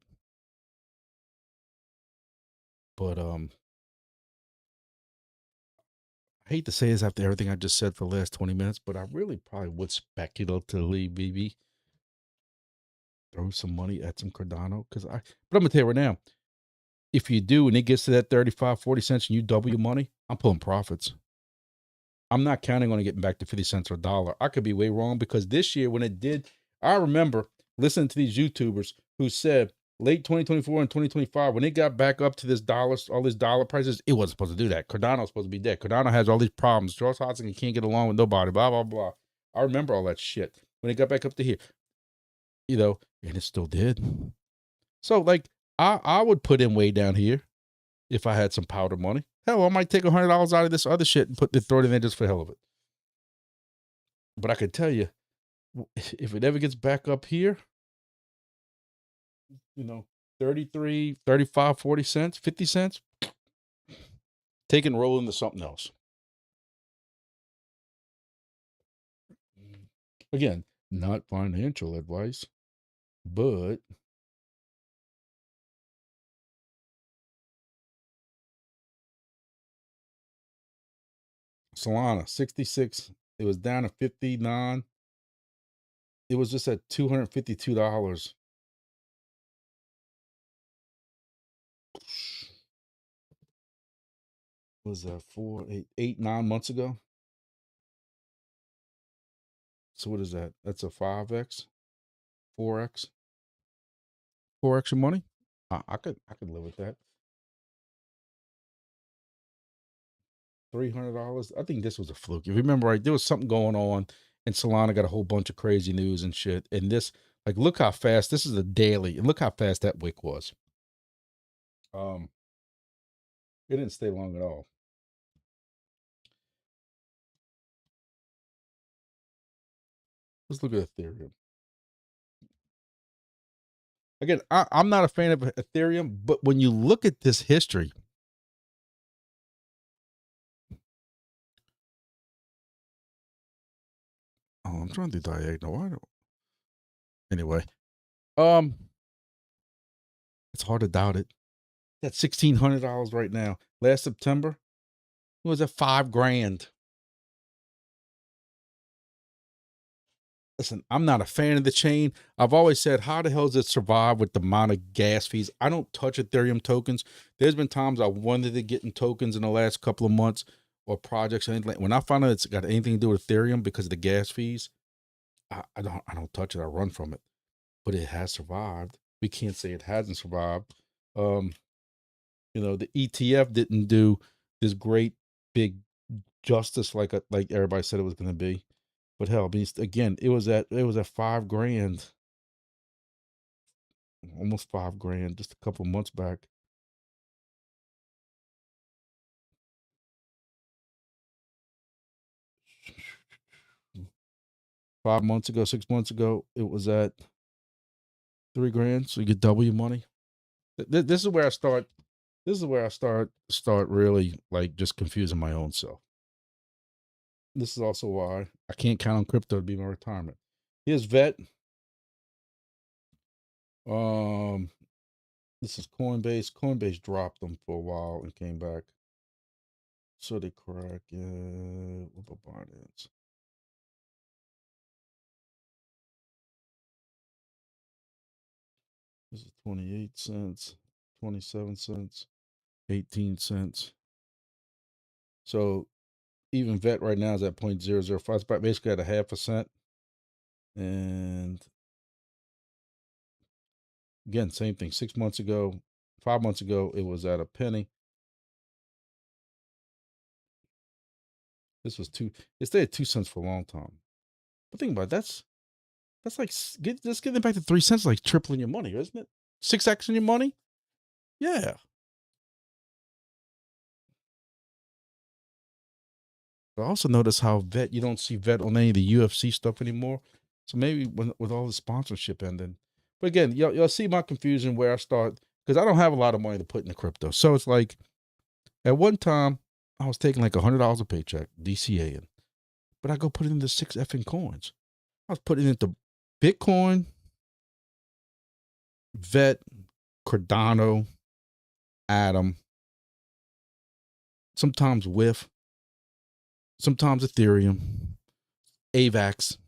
But I hate to say this after everything I just said for the last 20 minutes, but I really probably would speculatively maybe throw some money at some Cardano but I'm gonna tell you right now, if you do and it gets to that 35, 40 cents and you double your money, I'm pulling profits. I'm not counting on it getting back to 50 cents or a dollar. I could be way wrong because this year when it did, I remember listening to these YouTubers who said late 2024 and 2025, when it got back up to this dollars, all these dollar prices, it wasn't supposed to do that. Cardano's supposed to be dead. Cardano has all these problems. Charles Hodgson can't get along with nobody, blah, blah, blah. I remember all that shit when it got back up to here, and it still did. So like I would put in way down here if I had some powder money. Hell, I might take $100 out of this other shit and throw it in there just for the hell of it. But I can tell you, if it ever gets back up here, 33, 35, 40 cents, 50 cents, take and roll into something else. Again, not financial advice, but Solana, 66. It was down to 59. It was just at $252. Was that 9 months ago? So what is that? That's a 5x, 4x, 4x your money. I could live with that. $300. I think this was a fluke. If you remember right, there was something going on, and Solana got a whole bunch of crazy news and shit. And this, like, look how fast this is a daily, and look how fast that wick was. It didn't stay long at all. Let's look at Ethereum. Again, I'm not a fan of Ethereum, but when you look at this history, I'm trying to do diagonal. Why don't? Anyway, it's hard to doubt it. That's $1,600 right now. Last September, it was at $5,000. Listen, I'm not a fan of the chain. I've always said, how the hell does it survive with the amount of gas fees? I don't touch Ethereum tokens. There's been times I wanted to get in tokens in the last couple of months or projects or anything. When I found out it's got anything to do with Ethereum because of the gas fees, I don't touch it. I run from it, but it has survived. We can't say it hasn't survived. Um, the ETF didn't do this great big justice like everybody said it was going to be. But hell, I mean, again, it was at 5 grand, almost 5 grand, just a couple months back. Mm. 5 months ago, 6 months ago, it was at 3 grand. So you get double your money. This is where I start. This is where I start really like just confusing my own self. This is also why I can't count on crypto to be my retirement. Here's vet. Um, this is Coinbase. Coinbase dropped them for a while and came back. So they crack. What about Binance? This is 28 cents, 27 cents, 18 cents. So even vet right now is at 0.005. It's about basically at a half a cent. And again, same thing. 6 months ago, 5 months ago, it was at a penny. This was it stayed at 2 cents for a long time. But think about it, that's like let's get it back to 3 cents, like tripling your money, isn't it? 6x in your money? Yeah. I also notice how vet you don't see vet on any of the UFC stuff anymore. So maybe with all the sponsorship ending. But again, y'all see my confusion where I start because I don't have a lot of money to put in the crypto. So it's like at one time I was taking like $100 a paycheck, DCAing, but I go put it into 6 effing coins. I was putting it into Bitcoin, Vet, Cardano, Atom, sometimes With, sometimes Ethereum, AVAX.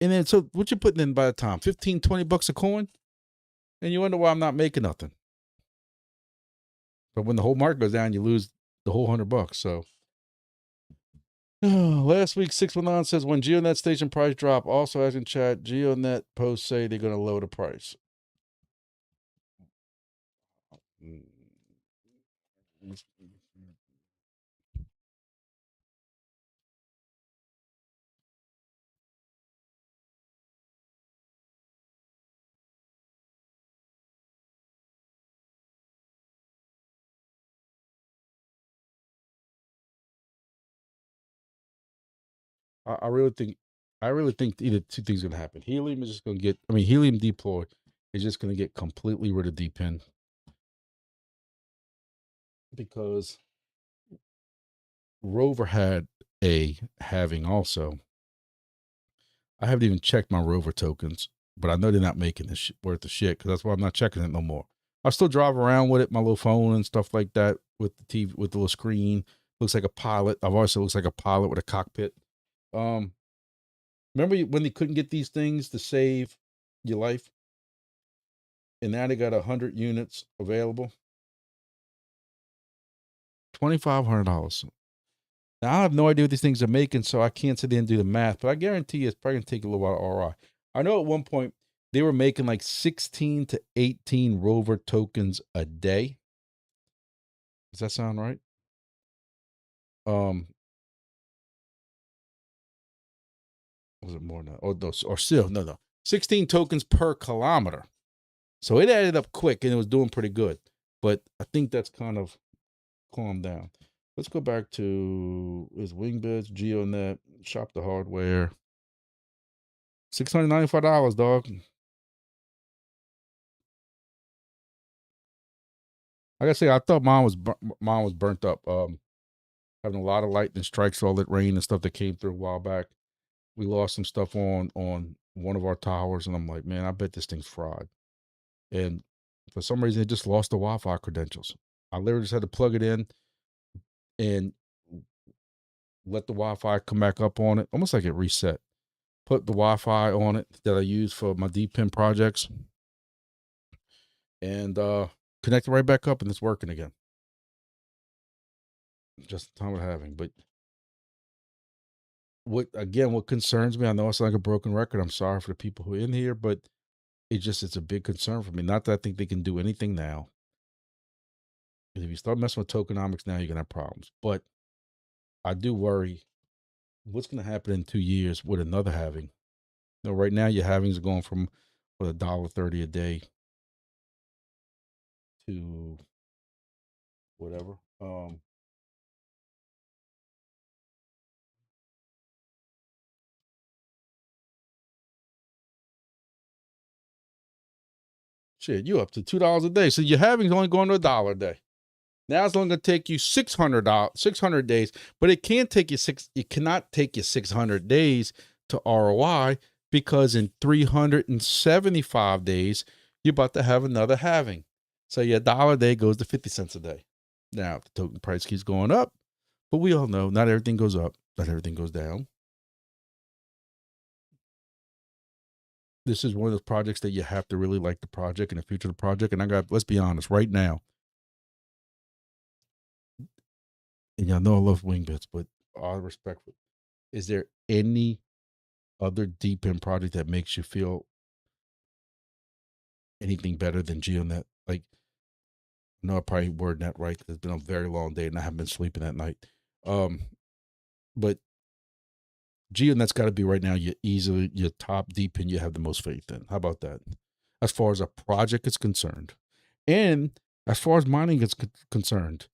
And then, so what you putting in by the time? 15, $20 a coin? And you wonder why I'm not making nothing. But when the whole market goes down, you lose the whole $100. So last week, 619 says when GeoNet station price drop, also as in chat, GeoNet posts say they're going to lower the price. I really think either two things are going to happen. Helium is just going to get, helium deploy is just going to get completely rid of DEPIN because Rover had a halving also. I haven't even checked my Rover tokens, but I know they're not making this worth the shit because that's why I'm not checking it no more. I still drive around with it, my little phone and stuff like that with the TV, with the little screen. Looks like a pilot. I've always said it looks like a pilot with a cockpit. Remember when they couldn't get these things to save your life? And now they got 100 units available. $2,500. Now I have no idea what these things are making, so I can't sit there and do the math, but I guarantee you it's probably gonna take a little while to ROI. I know at one point they were making like 16 to 18 Rover tokens a day. Does that sound right? Was it more than that? Oh, no, or still, no. 16 tokens per kilometer. So it added up quick and it was doing pretty good. But I think that's kind of calmed down. Let's go back to Wingbits, GeoNet, Shop the Hardware. $695, dog. Like I say, I thought mine was burnt up. Having a lot of lightning strikes, all that rain and stuff that came through a while back. We lost some stuff on one of our towers, and I'm like, man, I bet this thing's fried. And for some reason, it just lost the Wi-Fi credentials. I literally just had to plug it in and let the Wi-Fi come back up on it, almost like it reset. Put the Wi-Fi on it that I use for my DEPIN projects, and connect it right back up, and it's working again. Just the time of having, but what concerns me, I know it's like a broken record. I'm sorry for the people who are in here, but it's a big concern for me. Not that I think they can do anything now. If you start messing with tokenomics now, you're gonna have problems. But I do worry what's gonna happen in 2 years with another halving. Right now your halvings are going from what, $1.30 a day to whatever. Shit, you up to $2 a day. So your halving's only going to $1 a day. Now it's only going to take you $600 days, but it can't take you it cannot take you 600 days to ROI, because in 375 days you're about to have another halving. So your $1 a day goes to 50 cents a day. Now the token price keeps going up, but we all know not everything goes up, not everything goes down. This is one of those projects that you have to really like the project and the future of the project. And let's be honest, right now, and y'all know I love Wingbits, but all respect for, is there any other DEPIN project that makes you feel anything better than GeoNet? Like, I know I probably word that right because it's been a very long day and I haven't been sleeping at night. But GeoNet's got to be right now your top DEPIN you have the most faith in. How about that? As far as a project is concerned, and as far as mining is concerned,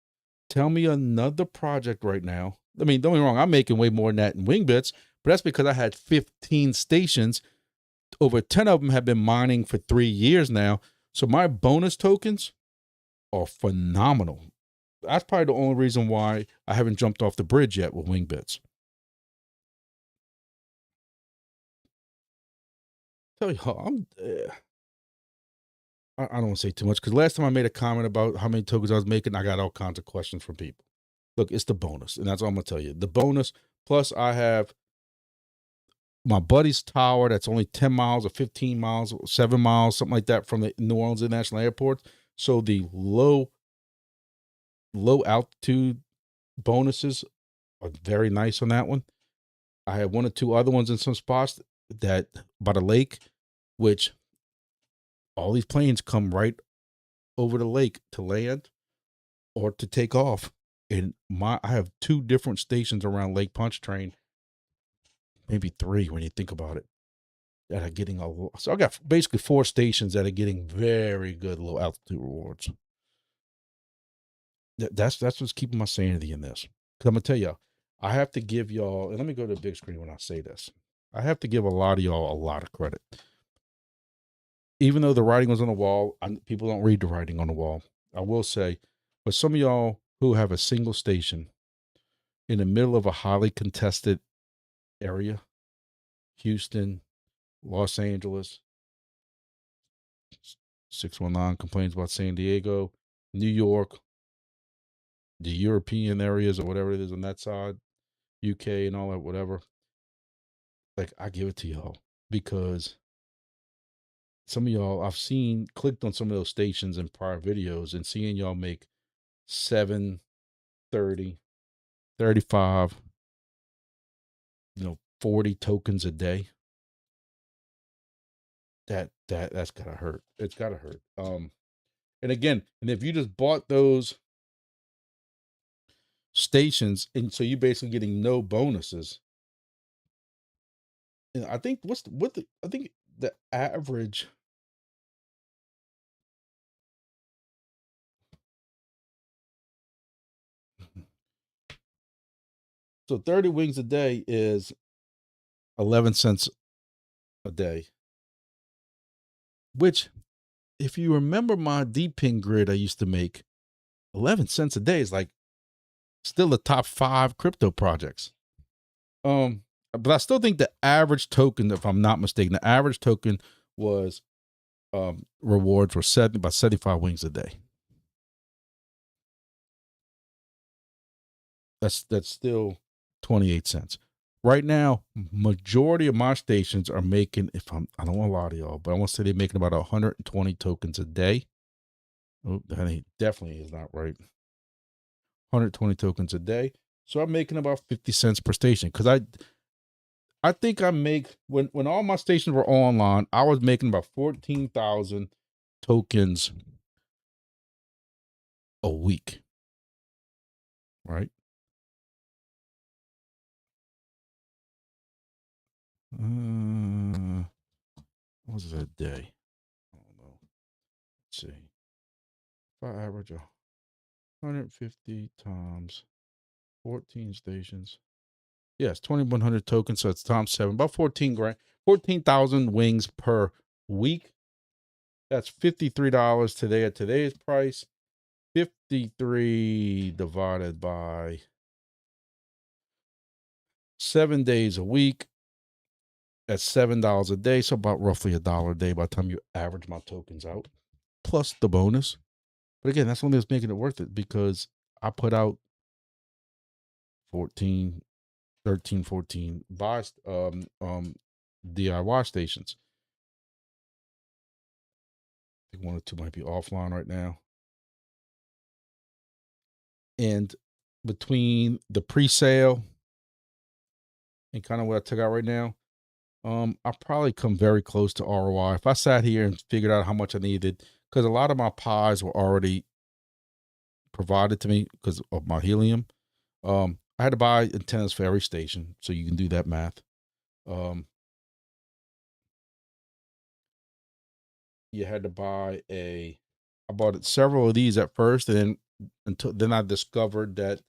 tell me another project right now. I mean, don't get me wrong, I'm making way more than that in Wingbits, but that's because I had 15 stations. Over 10 of them have been mining for 3 years now. So my bonus tokens are phenomenal. That's probably the only reason why I haven't jumped off the bridge yet with Wingbits. Tell you, I don't want to say too much, because last time I made a comment about how many tokens I was making, I got all kinds of questions from people. Look, it's the bonus, and that's all I'm gonna tell you. The bonus, plus I have my buddy's tower that's only 10 miles or 15 miles, 7 miles, something like that from the New Orleans International Airport. So the low altitude bonuses are very nice on that one. I have one or two other ones in some spots that by the lake, which all these planes come right over the lake to land or to take off. And I have 2 different stations around Lake Pontchartrain, maybe 3 when you think about it, that are getting so I got basically 4 stations that are getting very good low altitude rewards. That's what's keeping my sanity in this. Because I'm gonna tell you, I have to give y'all, and let me go to the big screen when I say this. I have to give a lot of y'all a lot of credit. Even though the writing was on the wall, people don't read the writing on the wall. I will say, but some of y'all who have a single station in the middle of a highly contested area, Houston, Los Angeles, 619 complains about San Diego, New York, the European areas or whatever it is on that side, UK and all that, whatever. Like, I give it to y'all because some of y'all I've seen clicked on some of those stations in prior videos and seeing y'all make 7, 30, 35, 40 tokens a day. That's gotta hurt. It's gotta hurt. And again, and if you just bought those stations, and so you're basically getting no bonuses. And I think I think the average. So 30 wings a day is 11 cents a day, which, if you remember my DPIN grid I used to make, 11 cents a day is like still the top 5 crypto projects. But I still think the average token, if I'm not mistaken, the average token was rewards were about 75 wings a day. That's still 28 cents. Right now, majority of my stations are making, I don't want to lie to y'all, but I want to say they're making about 120 tokens a day. Oh, that definitely is not right. 120 tokens a day. So I'm making about 50 cents per station, because I think I make when all my stations were online, I was making about 14,000 tokens a week, right? What was it a day? I don't know. Let's see. If I average 150 times 14 stations. Yes, 2,100 tokens. So it's times 7, about 14 grand, 14,000 wings per week. That's $53 today at today's price. 53 divided by 7 days a week. That's $7 a day. So about roughly $1 a day by the time you average my tokens out, plus the bonus. But again, that's only what's making it worth it because I put out 14, 13, 14 buy DIY stations. I think one or two might be offline right now. And between the pre-sale and kind of what I took out right now, I probably come very close to ROI. If I sat here and figured out how much I needed, because a lot of my pies were already provided to me because of my helium. I had to buy antennas for every station, so you can do that math. You had to buy I bought several of these at first, and then I discovered that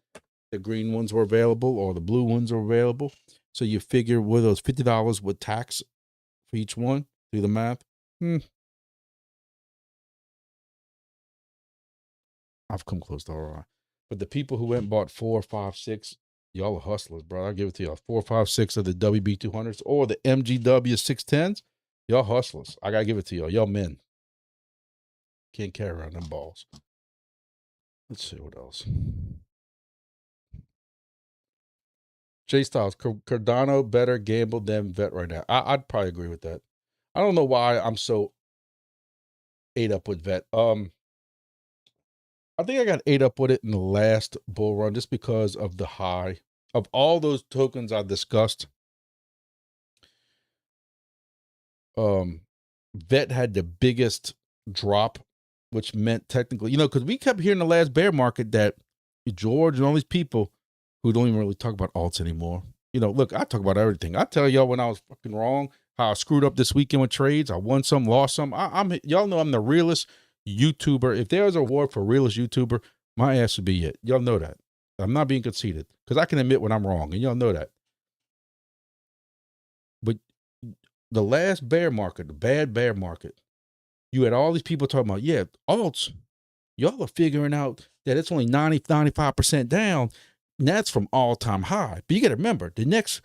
the green ones were available or the blue ones were available. So you figure with those $50 with tax for each one, do the math. I've come close to ROI. But the people who went and bought 4, 5, 6, y'all are hustlers, bro. I'll give it to y'all. 4, 5, 6 of the WB200s or the MGW 610s. Y'all hustlers. I gotta give it to y'all. Y'all men. Can't carry around them balls. Let's see what else. Jay Styles, Cardano better gamble than vet right now. I'd probably agree with that. I don't know why I'm so ate up with vet. I think I got ate up with it in the last bull run just because of the high of all those tokens I discussed. Vet had the biggest drop, which meant technically, because we kept hearing the last bear market that George and all these people who don't even really talk about alts anymore. Look, I talk about everything. I tell y'all when I was fucking wrong, how I screwed up this weekend with trades. I won some, lost some. Y'all know I'm the realest YouTuber. If there was an award for realest YouTuber, my ass would be it. Y'all know that. I'm not being conceited because I can admit when I'm wrong, and y'all know that. But the last bear market, the bad bear market, you had all these people talking about, yeah, alts, y'all are figuring out that it's only 90, 95% down. And that's from all-time high. But you got to remember, the next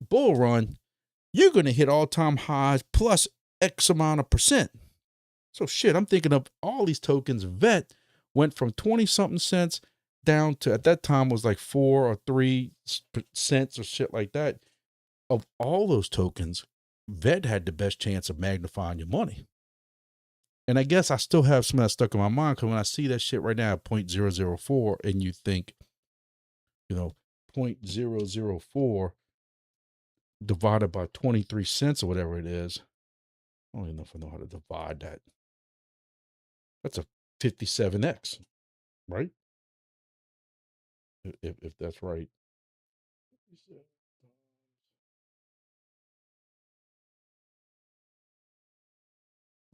bull run, you're going to hit all-time highs plus X amount of percent. So shit, I'm thinking of all these tokens. Vet went from 20-something cents down to, at that time, was like 4 or 3 cents or shit like that. Of all those tokens, Vet had the best chance of magnifying your money. And I guess I still have some of that stuck in my mind because when I see that shit right now at 0.004 and you think, 0.004 divided by 23 cents or whatever it is, I don't even know if I know how to divide that. That's a 57x, right? If that's right.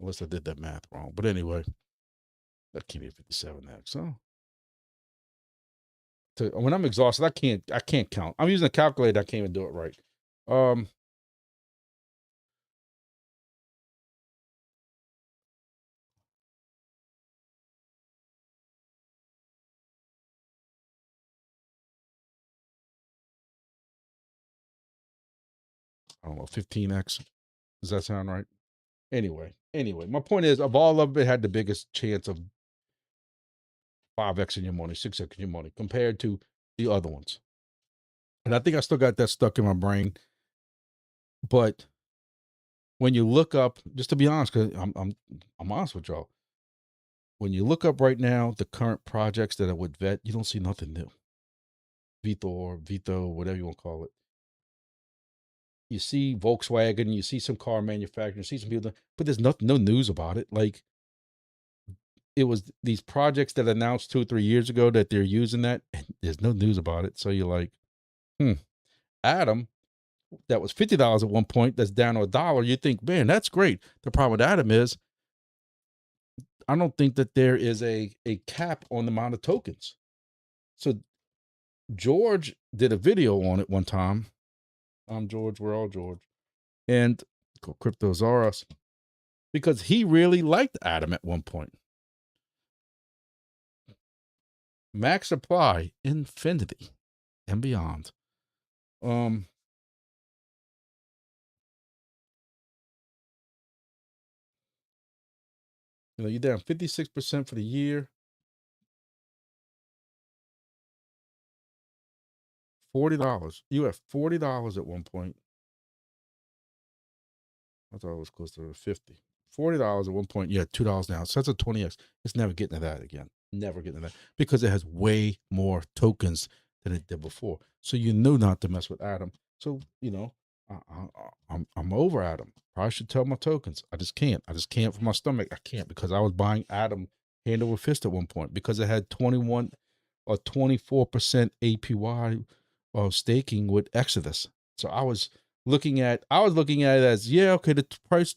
Unless I did that math wrong. But anyway, that can't be 57x. Huh? When I'm exhausted, I can't count. I'm using a calculator. I can't even do it right. I don't know, 15x. Does that sound right? Anyway, my point is, of all of it, had the biggest chance of 5x in your money, 6x in your money compared to the other ones. And I think I still got that stuck in my brain. But when you look up, just to be honest, because I'm honest with y'all, when you look up right now the current projects that are with Vet, you don't see nothing new. Vito, whatever you want to call it. you see Volkswagen, you see some car manufacturers, you see some people, but there's no news about it. Like, it was these projects that announced 2 or 3 years ago that they're using that, and there's no news about it. So you're like, Atom, that was $50 at one point, that's down to $1. You think, man, that's great. The problem with Atom is, I don't think that there is a cap on the amount of tokens. So George did a video on it one time. I'm George, we're all George. And Cryptosaurus, because he really liked Atom at one point. Max supply, infinity, and beyond. You know, you're down 56% for the year. $40. You have $40 at one point. I thought it was close to 50. $40 at one point. Yeah, $2 now. So that's a 20x. It's never getting to that again. Never getting to that, because it has way more tokens than it did before. So you knew not to mess with Atom. So, you know, I'm over Atom. Probably should tell my tokens. I just can't. I just can't for my stomach. I can't, because I was buying Atom hand over fist at one point because it had 21 or 24% APY of staking with Exodus. So I was looking at it as, yeah, okay, the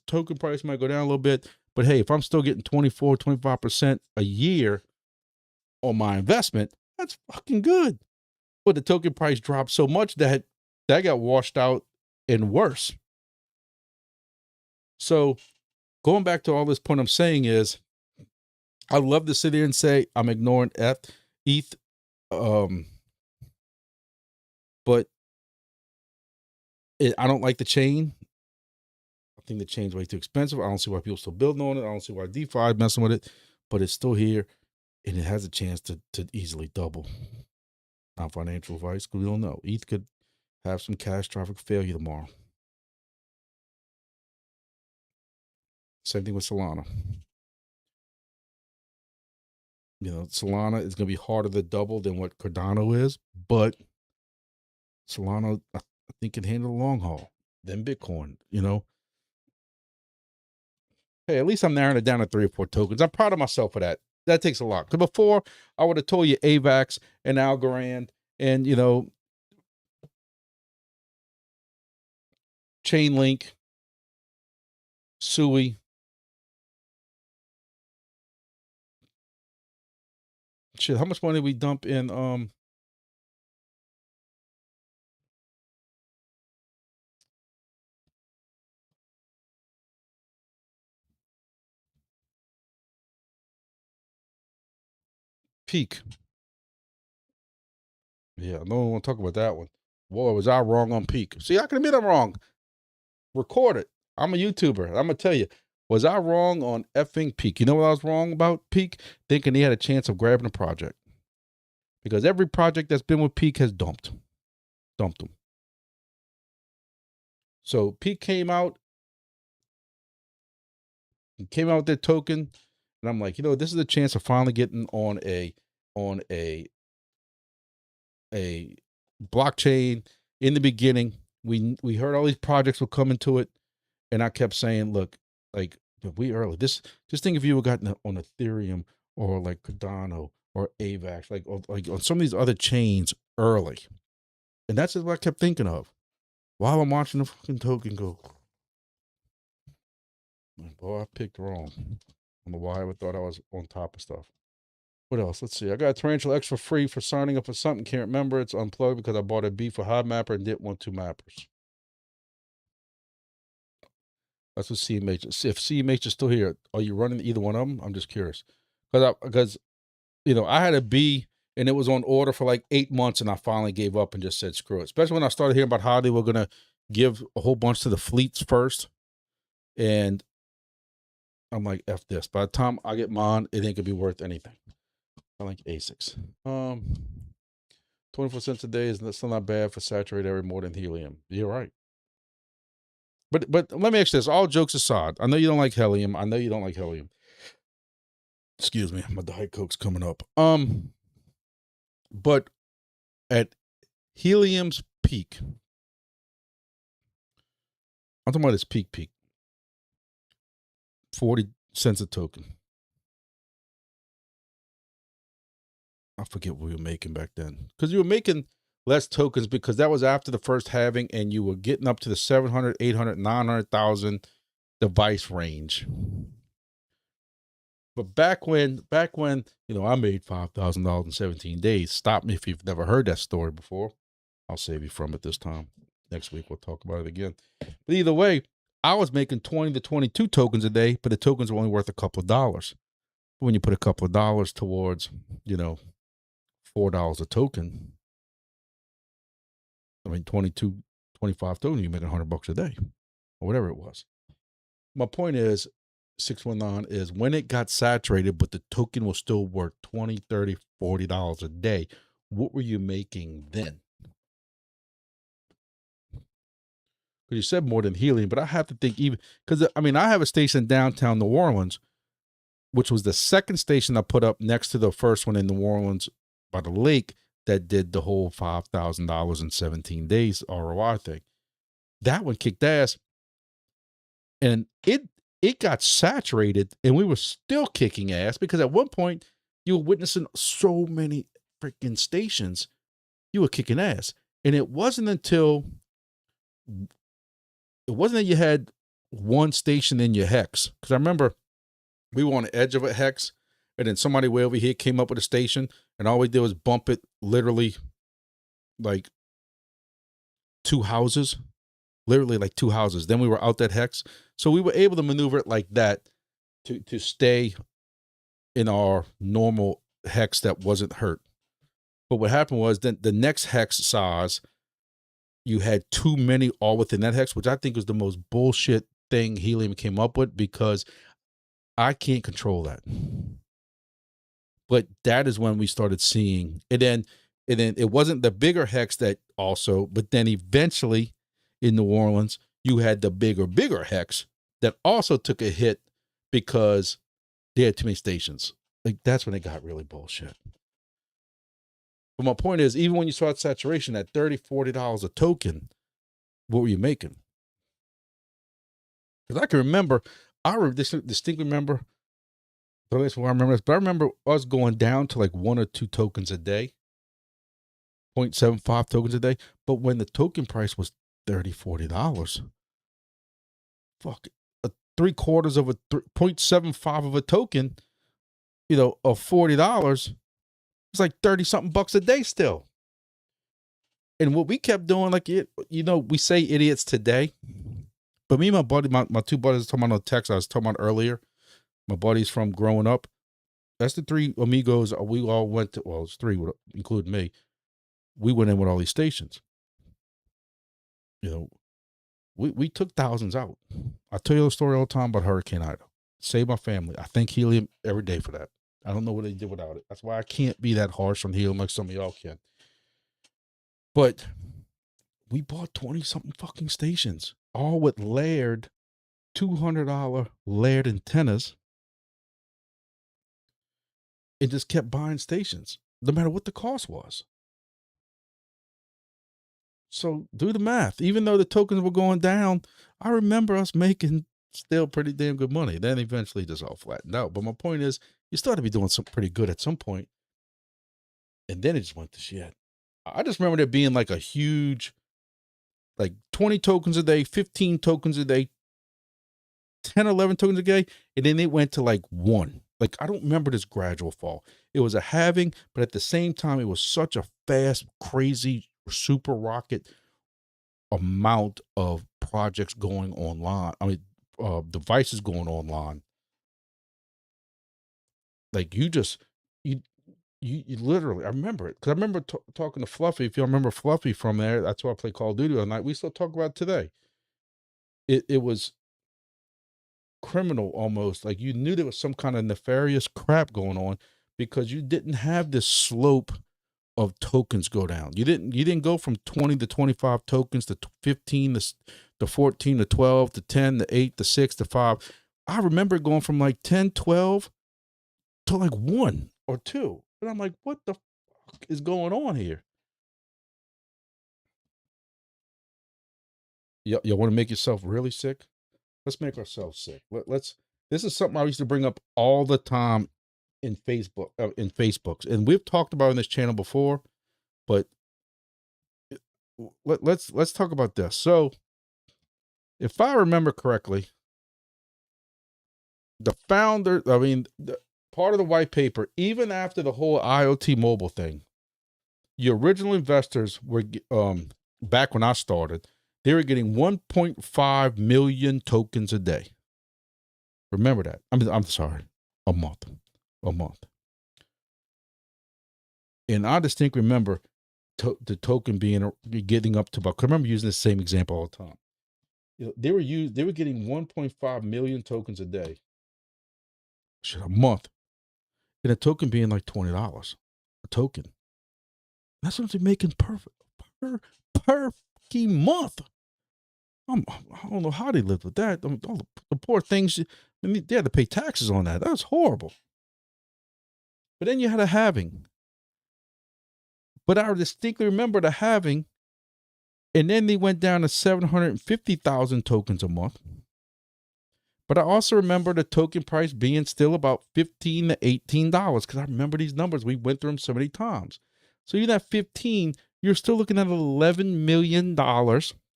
token price might go down a little bit, but hey, if I'm still getting 24, 25% a year on my investment, that's fucking good. But the token price dropped so much that got washed out and worse. So going back to all this point I'm saying is, I love to sit here and say I'm ignoring ETH, but I don't like the chain. I think the chain's way too expensive. I don't see why people still building on it. I don't see why DeFi messing with it, but it's still here, and it has a chance to easily double. Not financial advice, because we don't know. ETH could have some catastrophic failure tomorrow. Same thing with Solana. You know, Solana is going to be harder to double than what Cardano is, but Solana, I think, can handle the long haul than Bitcoin, you know. Hey, at least I'm narrowing it down to 3 or 4 tokens. I'm proud of myself for that. That takes a lot. Because before, I would have told you AVAX and Algorand and, you know, Chainlink, Sui. Shit, how much money we dump in Peak? Yeah, no one want to talk about that one. Boy, was I wrong on Peak. See, I can admit I'm wrong. Record it. I'm a YouTuber. I'm going to tell you, was I wrong on effing Peak? You know what I was wrong about Peak? Thinking he had a chance of grabbing a project. Because every project that's been with Peak has dumped them. So Peak came out with their token, and I'm like, you know, this is a chance of finally getting on a blockchain. In the beginning, we heard all these projects were coming to it, and I kept saying, look, like, we early. Just think if you had gotten on Ethereum or like Cardano or AVAX, like on some of these other chains early. And that's just what I kept thinking of while I'm watching the fucking token go. Boy, I picked wrong. I don't know why I ever thought I was on top of stuff. What else? Let's see. I got a Tarantula X for free for signing up for something. Can't remember. It's unplugged because I bought a B for Hot Mapper and didn't want 2 mappers. That's what CMH is. If CMH is still here, are you running either one of them? I'm just curious. Because you know, I had a B and it was on order for like 8 months, and I finally gave up and just said screw it. Especially when I started hearing about how they were gonna give a whole bunch to the fleets first. And I'm like, F this. By the time I get mine, it ain't gonna be worth anything. I like ASICs. 24 cents a day is still not bad for saturated area more than helium. You're right. But let me ask you this. All jokes aside, I know you don't like helium. Excuse me, my Diet Coke's coming up. But at helium's peak, I'm talking about its peak. 40 cents a token. I forget what we were making back then. Because you were making less tokens because that was after the first halving and you were getting up to the 700, 800, 900,000 device range. But back when, I made $5,000 in 17 days. Stop me if you've never heard that story before. I'll save you from it this time. Next week, we'll talk about it again. But either way, I was making 20 to 22 tokens a day, but the tokens were only worth a couple of dollars. When you put a couple of dollars towards, $4 a token, I mean, 22, 25 tokens, you're making $100 a day or whatever it was. My point is, 619 is when it got saturated, but the token was still worth $20, $30, $40 a day. What were you making then? Because you said more than helium, but I have to think even because I have a station downtown New Orleans, which was the second station I put up next to the first one in New Orleans by the lake that did the whole $5,000 in 17 days ROI thing. That one kicked ass, and it got saturated, and we were still kicking ass because at one point you were witnessing so many freaking stations, you were kicking ass, and it wasn't that you had one station in your hex. Because I remember we were on the edge of a hex, and then somebody way over here came up with a station, and all we did was bump it literally like two houses. Then we were out that hex. So we were able to maneuver it like that to stay in our normal hex that wasn't hurt. But what happened was then the next hex size, you had too many all within that hex, which I think was the most bullshit thing Helium came up with because I can't control that. But that is when we started seeing, and then it wasn't the bigger hex that also, but then eventually in New Orleans, you had the bigger hex that also took a hit because they had too many stations. Like that's when it got really bullshit. But my point is, even when you saw saturation at $30, $40 a token, what were you making? Because I can remember, distinctly remember, but I remember us going down to like 1 or 2 tokens a day, 0.75 tokens a day. But when the token price was $30, $40, fuck, a 3/4 of a 0.75 of a token, of $40, it's like 30 something bucks a day still. And what we kept doing, like we say idiots today, but me and my buddy, my two buddies talking about on text I was talking about earlier, my buddies from growing up, that's the 3 amigos we all went to, well, it's 3, including me. We went in with all these stations. We took thousands out. I tell you a story all the time about Hurricane Ida. Saved my family. I thank Helium every day for that. I don't know what they did without it. That's why I can't be that harsh on Helium like some of y'all can. But we bought 20 something fucking stations, all with layered $200 layered antennas, and just kept buying stations, no matter what the cost was. So do the math. Even though the tokens were going down, I remember us making still pretty damn good money. Then eventually just all flattened out. But my point is, you started to be doing something pretty good at some point, and then it just went to shit. I just remember there being like a huge, like 20 tokens a day, 15 tokens a day, 10, 11 tokens a day, and then it went to like 1. Like, I don't remember this gradual fall. It was a halving, but at the same time, it was such a fast, crazy, super rocket amount of projects going online. Devices going online. Like you literally, I remember it because I remember talking to Fluffy. If you remember Fluffy from there, that's why I play Call of Duty all night. We still talk about it today. It was criminal almost. Like you knew there was some kind of nefarious crap going on because you didn't have this slope of tokens go down. You didn't go from 20 to 25 tokens to 15 to 14 to 12 to 10 to 8 to 6 to 5. I remember going from like 10, 12 to like 1 or 2. And I'm like, what the fuck is going on here? you want to make yourself really sick? Let's make ourselves sick. Let's. This is something I used to bring up all the time in Facebooks, and we've talked about in this channel before. But let's talk about this. So, if I remember correctly, the founder, I mean, part of the white paper, even after the whole IoT mobile thing, the original investors were back when I started, they were getting 1.5 million tokens a day. Remember that. I'm sorry, a month. And I distinctly remember the token getting up to about. I remember using the same example all the time. They were getting 1.5 million tokens a day. Shit, a month, and a token being like $20 a token. That's what they're making per fucking month. I don't know how they lived with that. All the poor things. I mean, they had to pay taxes on that. That was horrible. But then you had a halving. But I distinctly remember the halving, and then they went down to 750,000 tokens a month. But I also remember the token price being still about $15 to $18 because I remember these numbers. We went through them so many times. So even at 15, you're still looking at $11 million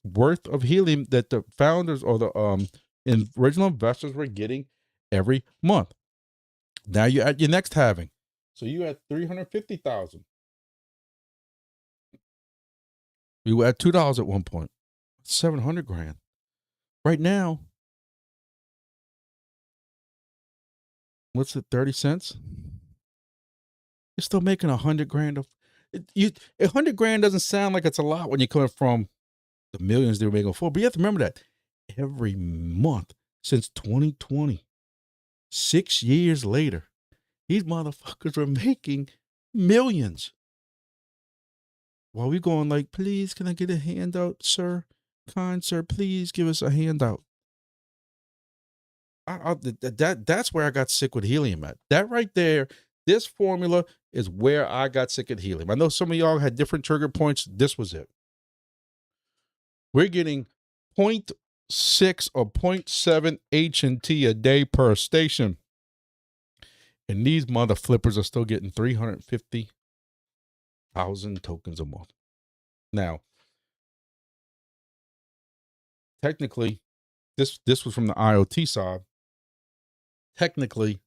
worth of helium that the founders or the original investors were getting every month. Now you're at your next halving. So you had 350,000. We were at $2 at one point. 700 grand. Right now, what's it, 30 cents? You're still making 100 grand of 100 grand doesn't sound like it's a lot when you're coming from the millions they were making before. But you have to remember that every month since 2020, 6 years later, these motherfuckers were making millions. While we going like, please, can I get a handout, sir? Kind sir, please give us a handout. That's where I got sick with helium at. That right there, this formula is where I got sick at helium. I know some of y'all had different trigger points. This was it. We're getting 0.6 or 0.7 H&T a day per station. And these mother flippers are still getting 350,000 tokens a month. Now, technically, this was from the IoT side. Technically,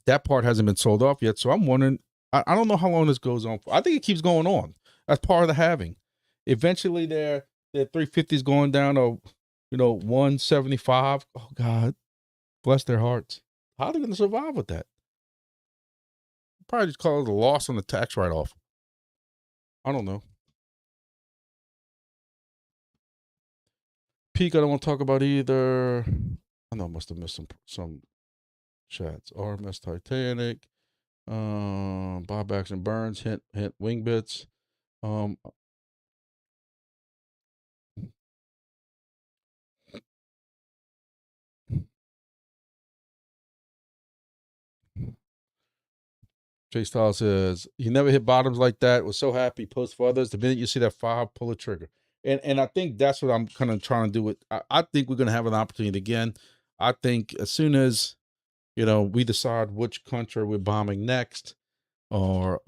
that part hasn't been sold off yet. So I'm wondering, I don't know how long this goes on for. I think it keeps going on. That's part of the halving. Eventually, their 350 is going down to, 175. Oh God, bless their hearts. How are they going to survive with that? Probably just call it a loss on the tax write-off. I don't know. Peak, I don't want to talk about either. I know I must have missed some chats. RMS Titanic, buybacks and burns, hint, Wingbits. Jay Styles says he never hit bottoms like that. Was so happy. Post for others. The minute you see that 5, pull a trigger. And I think that's what I'm kind of trying to do with. I think we're going to have an opportunity again. I think as soon as we decide which country we're bombing next, or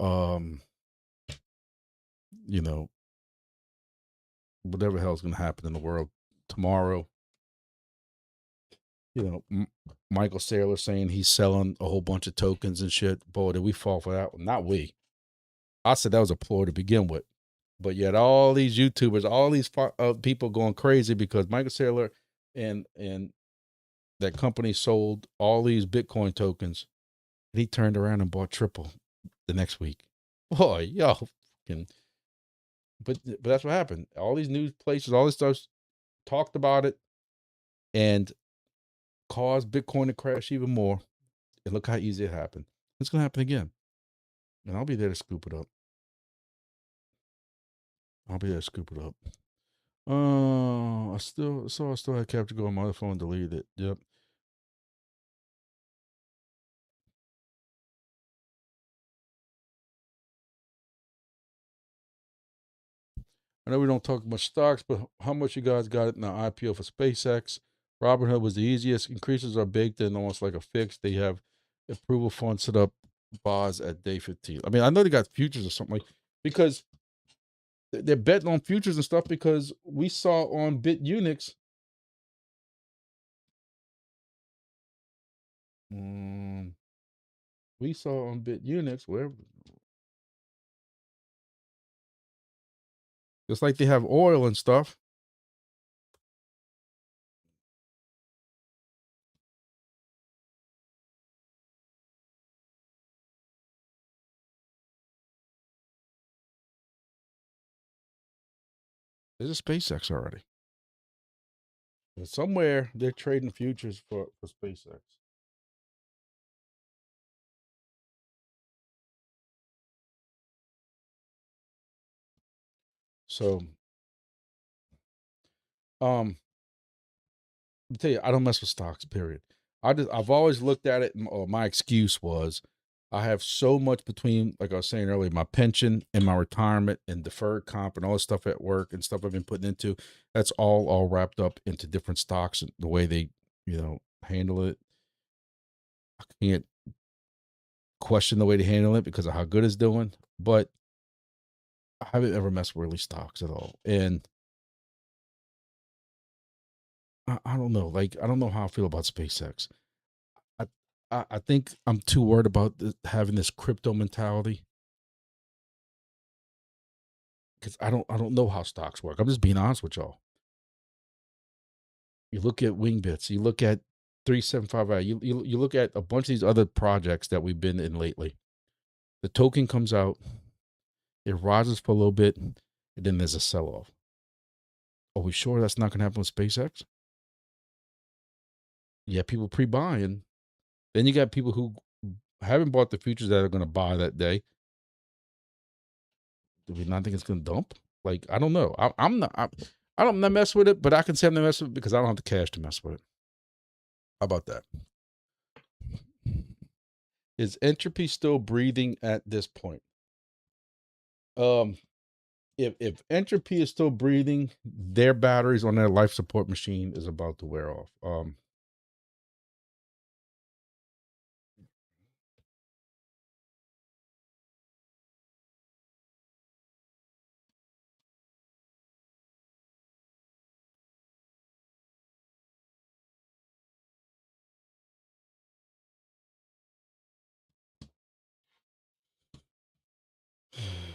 whatever the hell is going to happen in the world tomorrow. Michael Saylor saying he's selling a whole bunch of tokens and shit. Boy, did we fall for that one? Not we. I said that was a ploy to begin with. But yet all these YouTubers, all these people going crazy because Michael Saylor and that company sold all these Bitcoin tokens. And he turned around and bought triple the next week. Boy, yo. But that's what happened. All these news places, all this stuff talked about it and caused Bitcoin to crash even more. And look how easy it happened. It's going to happen again. And I'll be there to scoop it up. I still had Capture Go on my other phone, deleted it. Yep. I know we don't talk much stocks, but how much you guys got it in the IPO for SpaceX? Robinhood was the easiest. Increases are baked in almost like a fix. They have approval funds set up bars at day 15. I mean, I know they got futures or something like because they're betting on futures and stuff because we saw on Bit Unix. We saw on Bit Unix where just like they have oil and stuff. There's a SpaceX already. And somewhere they're trading futures for SpaceX. So, let me tell you, I don't mess with stocks. Period. I've always looked at it. Or my excuse was, I have so much between, like I was saying earlier, my pension and my retirement and deferred comp and all this stuff at work and stuff I've been putting into. That's all wrapped up into different stocks and the way they, handle it. I can't question the way they handle it because of how good it's doing, but I haven't ever messed with really stocks at all. And I don't know. Like, I don't know how I feel about SpaceX. I I think I'm too worried about having this crypto mentality because I don't know how stocks work. I'm just being honest with y'all. You look at Wingbits, you look at 375i, you look at a bunch of these other projects that we've been in lately. The token comes out, it rises for a little bit, and then there's a sell off. Are we sure that's not going to happen with SpaceX? Yeah, people pre-buying. Then you got people who haven't bought the futures that are going to buy that day. Do we not think it's going to dump? Like, I don't know. I'm not. I don't mess with it, but I can say I'm not mess with it because I don't have the cash to mess with it. How about that? Is entropy still breathing at this point? If entropy is still breathing, their batteries on their life support machine is about to wear off.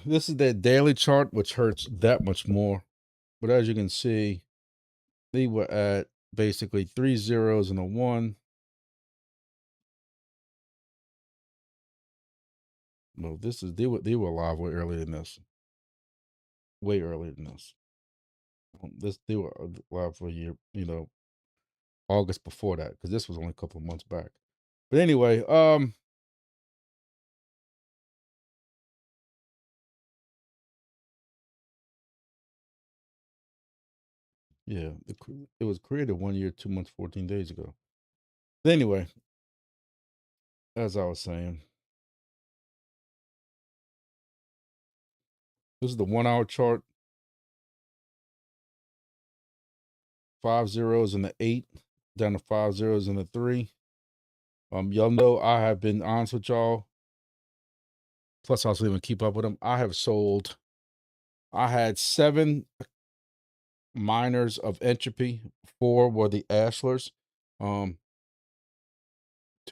This is their daily chart, which hurts that much more. But as you can see, they were at basically 3 zeros and a 1. No, this is they were alive way earlier than this. Way earlier than this. They were alive for a year, August before that, because this was only a couple of months back. But anyway, yeah, it was created 1 year, 2 months, 14 days ago. But anyway, as I was saying, this is the 1 hour chart. 5 zeros and the 8, down to 5 zeros and the 3. Y'all know I have been honest with y'all. Plus, I also even keep up with them. I have sold. I had 7 miners of entropy. 4 were the Ashlers. 2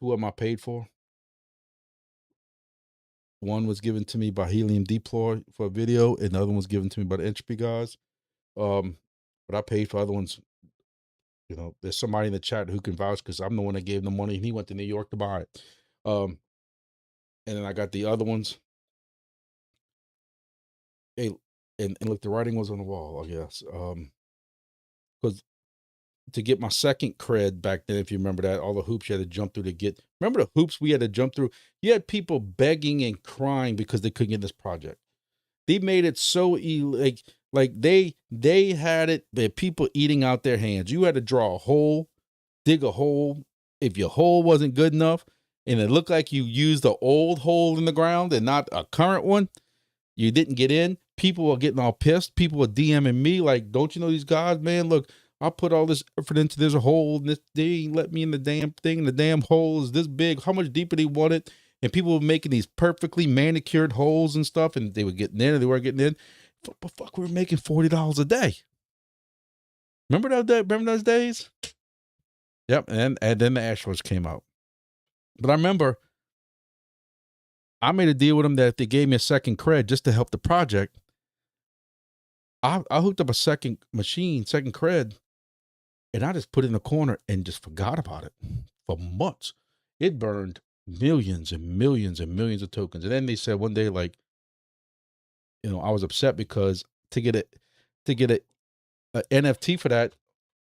of them I paid for. 1 was given to me by Helium Deploy for a video, and the other one was given to me by the entropy guys. But I paid for other ones. There's somebody in the chat who can vouch because I'm the one that gave them money, and he went to New York to buy it. And then I got the other ones. Hey, and look, the writing was on the wall, I guess. Because to get my second cred back then, if you remember that, all the hoops you had to jump through to get. Remember the hoops we had to jump through? You had people begging and crying because they couldn't get this project. They made it so like they had it. They had people eating out their hands. You had to draw a hole, dig a hole. If your hole wasn't good enough, and it looked like you used the old hole in the ground and not a current one, you didn't get in. people are getting all pissed. People are DMing me like, "Don't you know these guys, man? Look, I put all this effort into this hole, and this they ain't let me in the damn thing. The damn hole is this big. How much deeper they want it?" And people were making these perfectly manicured holes and stuff, and they were getting in, and they weren't getting in. But fuck, we were making $40 a day. Remember that day? Remember those days? Yep. And then the asteroids came out. But I remember I made a deal with them that if they gave me a second cred just to help the project, I hooked up a second machine, second cred, and I just put it in the corner and just forgot about it for months. It burned millions and millions and millions of tokens. And then they said one day, like, I was upset because to get a NFT for that,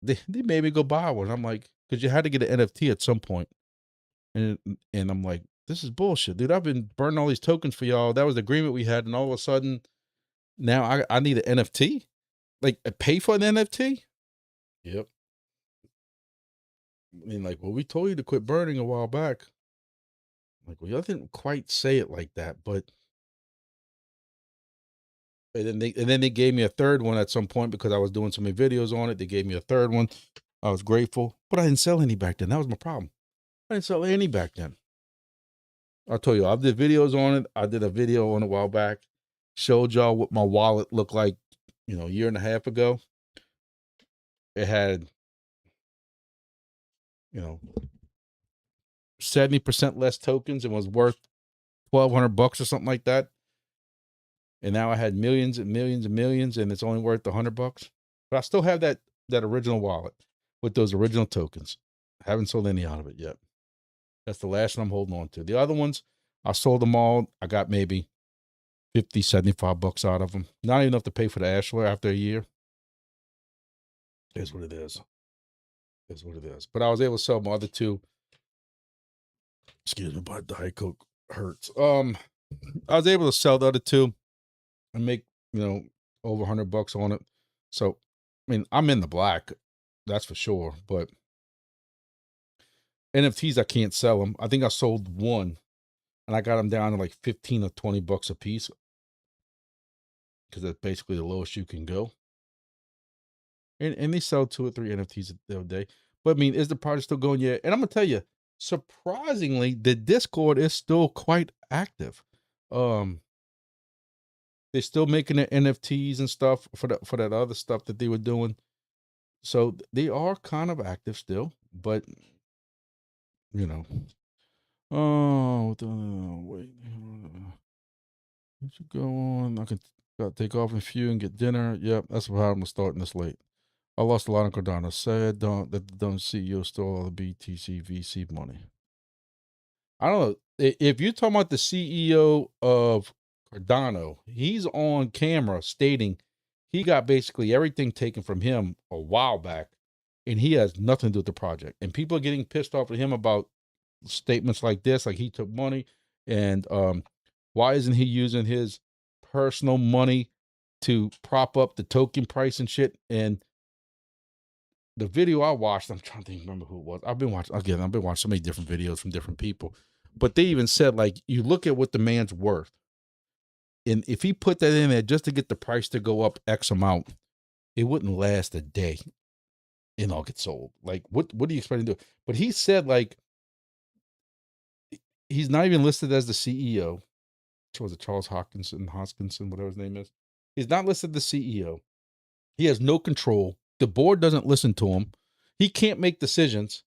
they made me go buy one. I'm like, because you had to get an NFT at some point. And I'm like, this is bullshit, dude. I've been burning all these tokens for y'all. That was the agreement we had. And all of a sudden, now I need an NFT? Like, pay for an NFT? Yep. I mean, like, well, we told you to quit burning a while back. Like, well, y'all didn't quite say it like that, but. And then they gave me a third one at some point because I was doing so many videos on it. They gave me a third one. I was grateful, but I didn't sell any back then. That was my problem. I didn't sell any back then. I'll tell you, I did videos on it. I did a video on it a while back. Showed y'all what my wallet looked like, a year and a half ago. It had, 70% less tokens and was worth $1,200 or something like that. And now I had millions and millions and millions, and it's only worth $100. But I still have that original wallet with those original tokens. I haven't sold any out of it yet. That's the last one I'm holding on to. The other ones, I sold them all. I got maybe $50, $75 out of them. Not enough to pay for the Ashler after a year. Is what it is. Is what it is. But I was able to sell my other two. Excuse me, but Diet Coke hurts. I was able to sell the other two and make, over $100 on it. So, I mean, I'm in the black, that's for sure. But NFTs, I can't sell them. I think I sold one, and I got them down to like $15 or $20 a piece, because that's basically the lowest you can go. And they sell 2 or 3 NFTs a day. But I mean, is the project still going? Yeah. And I'm gonna tell you, surprisingly, the Discord is still quite active. They're still making the NFTs and stuff for that other stuff that they were doing. So they are kind of active still, but oh, wait, should go on. I can gotta take off in a few and get dinner. Yep, that's how I'm starting this late. I lost a lot on Cardano. Sad that the CEO stole all the BTC VC money. I don't know. If you're talking about the CEO of Cardano, he's on camera stating he got basically everything taken from him a while back, and he has nothing to do with the project. And people are getting pissed off at him about statements like this, like he took money, and why isn't he using his personal money to prop up the token price and shit? And the video I watched, I'm trying to remember who it was. I've been watching so many different videos from different people, but they even said, like, you look at what the man's worth, and if he put that in there just to get the price to go up X amount, it wouldn't last a day and all get sold. Like, what do you expect to do? But he said, like, he's not even listed as the CEO. Was it Charles Hoskinson, whatever his name is? He's not listed as the CEO. He has no control. The board doesn't listen to him. He can't make decisions.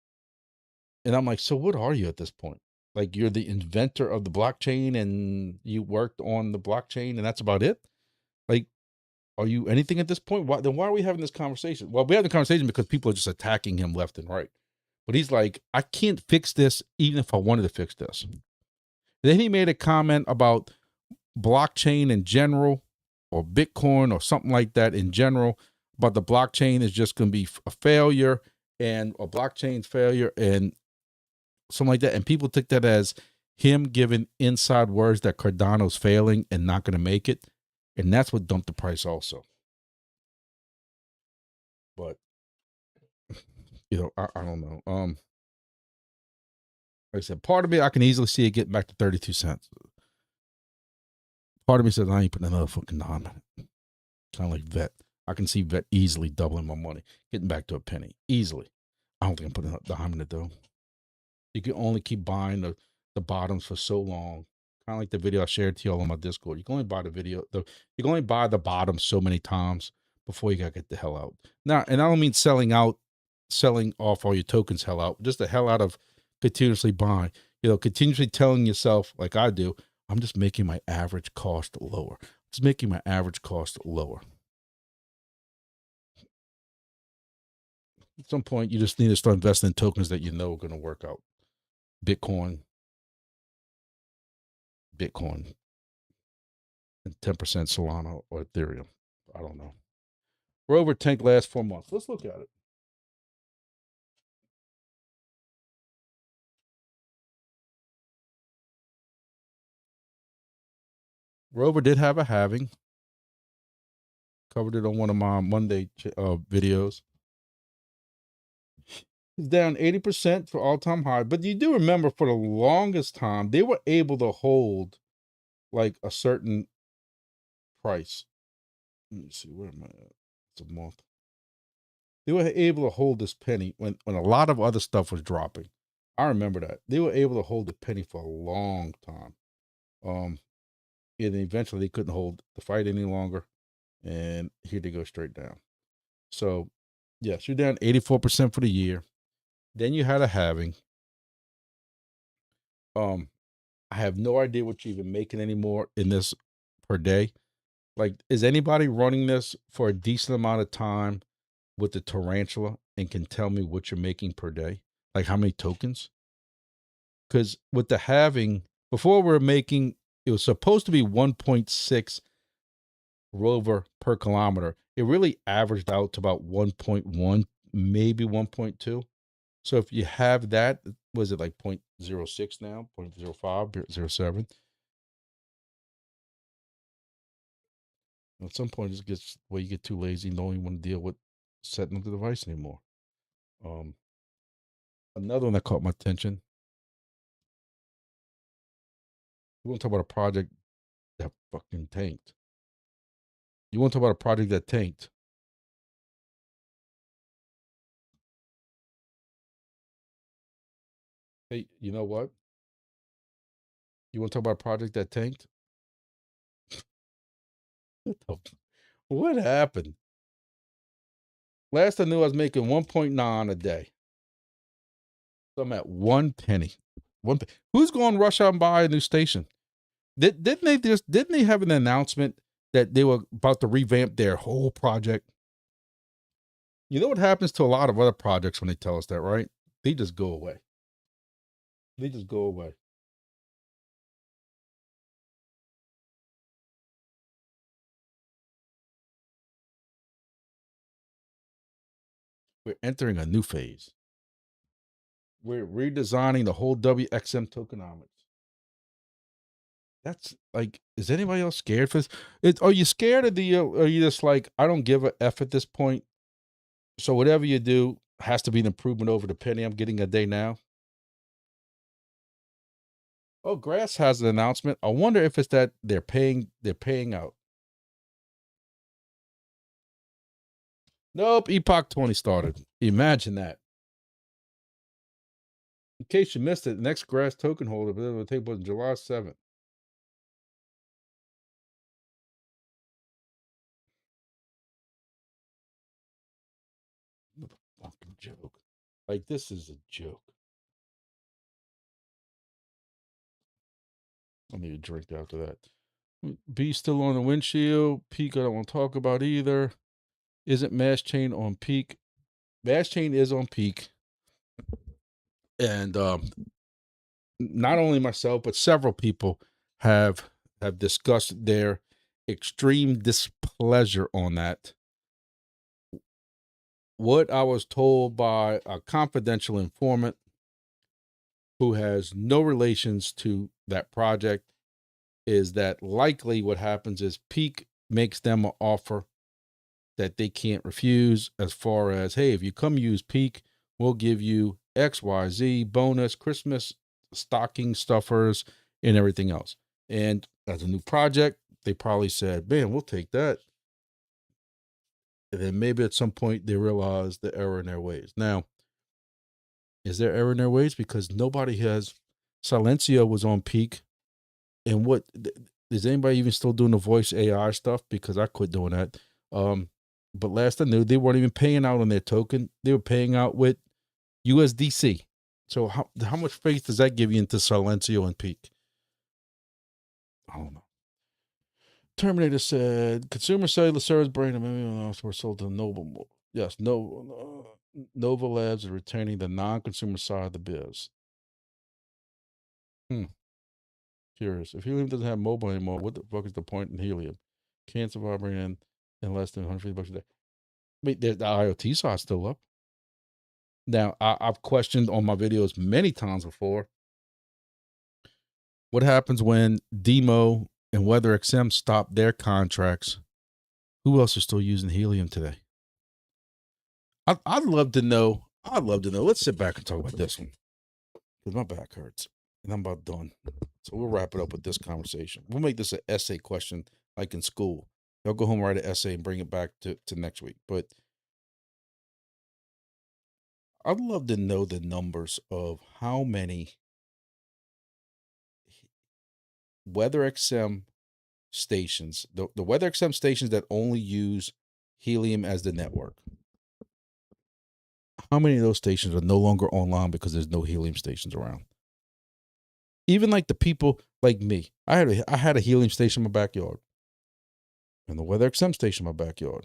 And I'm like, so what are you at this point? Like, you're the inventor of the blockchain and you worked on the blockchain and that's about it? Like, are you anything at this point? Why are we having this conversation? Well, we have the conversation because people are just attacking him left and right. But he's like, I can't fix this even if I wanted to fix this. Then he made a comment about blockchain in general, or Bitcoin or something like that in general, but the blockchain is just going to be a failure, and a blockchain's failure and something like that. And people took that as him giving inside words that Cardano's failing and not going to make it. And that's what dumped the price also. But, I don't know. Like I said, part of it, I can easily see it getting back to 32 cents. Part of me says I ain't putting another fucking dime in it. Kind of like vet. I can see vet easily doubling my money, getting back to a penny easily. I don't think I'm putting a dime in it though. You can only keep buying the bottoms for so long. Kind of like the video I shared to y'all on my Discord. You can only buy you can only buy the bottom so many times before you gotta get the hell out. Now, and I don't mean selling off all your tokens hell out, just the hell out of continuously buying. Continuously telling yourself, like I do, I'm just making my average cost lower. Just making my average cost lower. At some point, you just need to start investing in tokens that you know are going to work out. Bitcoin, and 10% Solana or Ethereum. I don't know. Rover tank last 4 months. Let's look at it. Rover did have a halving. Covered it on one of my Monday videos. It's down 80% for all-time high. But you do remember for the longest time, they were able to hold like a certain price. Let me see, where am I at? It's a month. They were able to hold this penny when a lot of other stuff was dropping. I remember that. They were able to hold the penny for a long time. And eventually they couldn't hold the fight any longer. And here they go straight down. So, yes, you're down 84% for the year. Then you had a halving. I have no idea what you're even making anymore in this per day. Like, is anybody running this for a decent amount of time with the tarantula and can tell me what you're making per day? Like how many tokens? Because with the halving, before it was supposed to be 1.6 rover per kilometer. It really averaged out to about 1.1, maybe 1.2. So if you have that, was it like 0.06 now, 0.05, 0.07? At some point, it gets where you get too lazy, don't even want to deal with setting up the device anymore. Another one that caught my attention. You want to talk about a project that fucking tanked. You want to talk about a project that tanked. Hey, you know what? You want to talk about a project that tanked? What happened? Last I knew, I was making 1.9 a day. So I'm at 1 penny. Who's going to rush out and buy a new station? Didn't they have an announcement that they were about to revamp their whole project? You know what happens to a lot of other projects when they tell us that, right? They just go away. They just go away. We're entering a new phase. We're redesigning the whole WXM tokenomics. That's like, is anybody else scared for this? Are you scared of are you just like, I don't give a F at this point? So whatever you do has to be an improvement over the penny I'm getting a day now. Oh, Grass has an announcement. I wonder if it's that they're paying out. Nope, Epoch 20 started. Imagine that. In case you missed it, the next Grass token holder will take place July 7th. What a fucking joke. Like, this is a joke. I need a drink after that. B still on the windshield. Peak, I don't want to talk about either. Isn't Mass Chain on peak? Mass Chain is on peak. And not only myself, but several people have discussed their extreme displeasure on that. What I was told by a confidential informant who has no relations to that project is that likely what happens is Peak makes them an offer that they can't refuse, as far as, hey, if you come use Peak, we'll give you XYZ bonus, Christmas stocking stuffers, and everything else. And as a new project, they probably said, man, we'll take that. And then maybe at some point they realized the error in their ways. Now, is there error in their ways? Because nobody has. Silencio was on peak. And what is anybody even still doing the voice AI stuff? Because I quit doing that. But last I knew, they weren't even paying out on their token. They were paying out with USDC. So how much faith does that give you into Silencio and peak? I don't know. Terminator said, consumer cellular service brain were sold to Nova. Yes, Nova Labs is retaining the non-consumer side of the biz. Curious. If helium doesn't have mobile anymore, what the fuck is the point in helium? Can't survive bringing in less than $150 a day. I mean, the IoT side's still up. Now, I've questioned on my videos many times before. What happens when Demo and WeatherXM stop their contracts? Who else is still using helium today? I'd love to know. Let's sit back and talk about this one because my back hurts and I'm about done. So we'll wrap it up with this conversation. We'll make this an essay question like in school. Y'all go home, write an essay, and bring it back to next week. But I'd love to know the numbers of how many WeatherXM stations, the WeatherXM stations that only use helium as the network. How many of those stations are no longer online because there's no helium stations around? Even like the people like me, I had a helium station in my backyard, and the WeatherXM station in my backyard.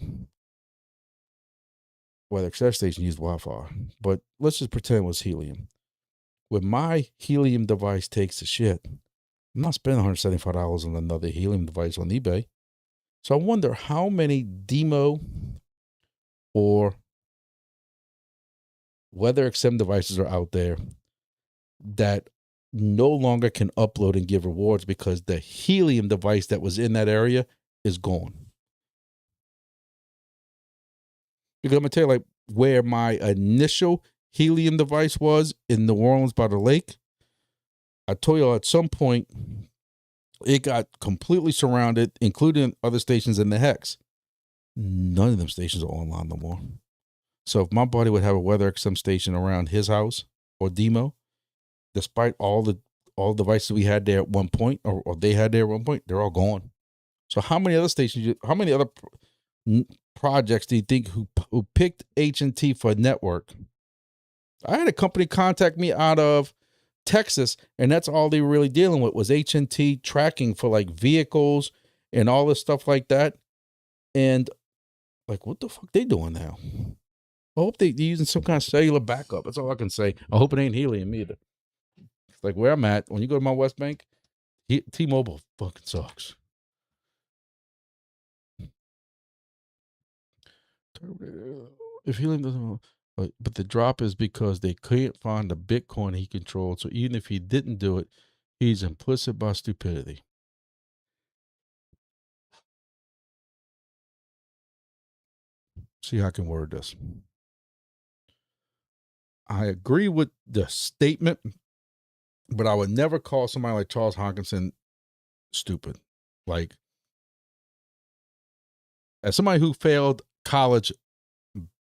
WeatherXM station used Wi-Fi, but let's just pretend it was helium. When my helium device takes the shit, I'm not spending $175 on another helium device on eBay. So I wonder how many Demo or WeatherXM devices are out there that no longer can upload and give rewards because the helium device that was in that area is gone. Because I'm going to tell you, like, where my initial helium device was in New Orleans by the lake, I told you at some point, it got completely surrounded, including other stations in the Hex. None of them stations are online no more. So if my buddy would have a WeatherXM station around his house or Demo, despite all the devices we had there at one point, or they had there at one point, they're all gone. So how many other stations, how many other projects do you think who picked H&T for a network? I had a company contact me out of Texas, and that's all they were really dealing with was H&T tracking for like vehicles and all this stuff like that. And like, what the fuck they doing now? I hope they're using some kind of cellular backup. That's all I can say. I hope it ain't helium either. It's like where I'm at, when you go to my West Bank, T-Mobile fucking sucks. If helium doesn't, but the drop is because they couldn't find the Bitcoin he controlled. So even if he didn't do it, he's implicit by stupidity. See how I can word this. I agree with the statement, but I would never call somebody like Charles Hoskinson stupid. Like, as somebody who failed college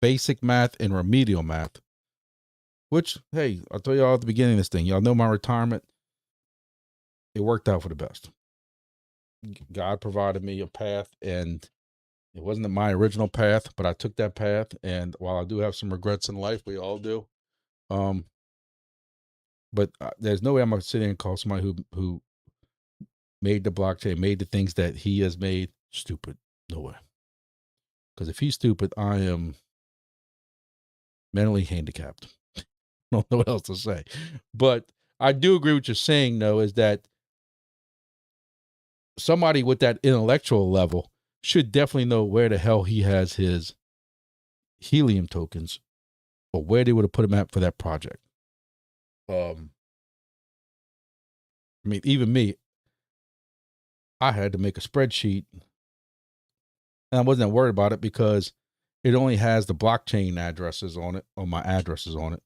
basic math and remedial math, which, hey, I'll tell y'all at the beginning of this thing, y'all know my retirement, it worked out for the best. God provided me a path, and it wasn't my original path, but I took that path. And while I do have some regrets in life, we all do. But there's no way I'm going to sit in and call somebody who made the blockchain, made the things that he has made stupid. No way. Because if he's stupid, I am mentally handicapped. I don't know what else to say. But I do agree with what you're saying, though, is that somebody with that intellectual level should definitely know where the hell he has his helium tokens or where they would have put him at for that project. I mean, even me, I had to make a spreadsheet, and I wasn't worried about it because it only has the blockchain addresses on it, or my addresses on it.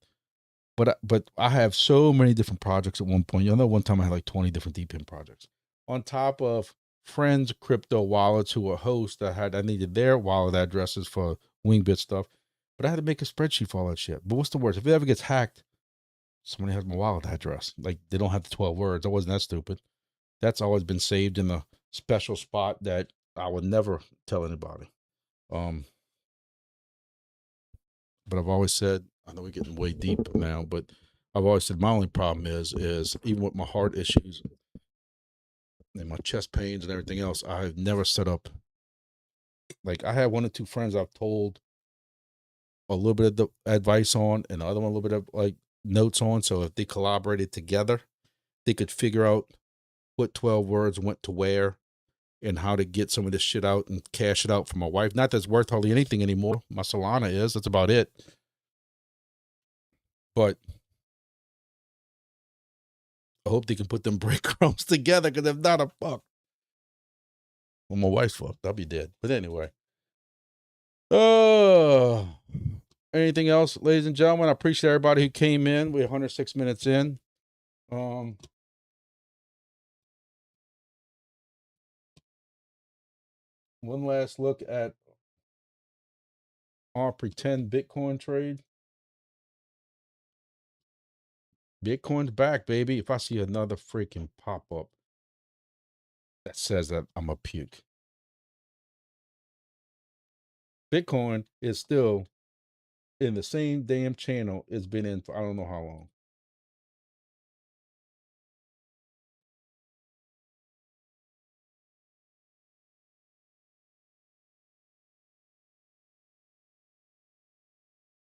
But I have so many different projects at one point. You know, one time I had like 20 different DEPIN projects on top of friends' crypto wallets who were hosts I needed their wallet addresses for Wingbit stuff, but I had to make a spreadsheet for all that shit. But what's the worst? If it ever gets hacked, somebody has my wallet address. Like, they don't have the 12 words. I wasn't that stupid. That's always been saved in a special spot that I would never tell anybody. But I've always said, I know we're getting way deep now, but I've always said my only problem is even with my heart issues and my chest pains and everything else, I've never set up. Like, I had one or two friends I've told a little bit of the advice on, and the other one a little bit of like notes on. So if they collaborated together, they could figure out what 12 words went to where and how to get some of this shit out and cash it out for my wife. Not that's worth hardly anything anymore. My Solana is. That's about it. But I hope they can put them breadcrumbs together, because if not, I'm fucked. Well, my wife's fucked. I'll be dead. But anyway. Anything else, ladies and gentlemen? I appreciate everybody who came in. We're 106 minutes in. One last look at our pretend Bitcoin trade. Bitcoin's back, baby. If I see another freaking pop-up that says that, I'm a puke. Bitcoin is still in the same damn channel it's been in for I don't know how long.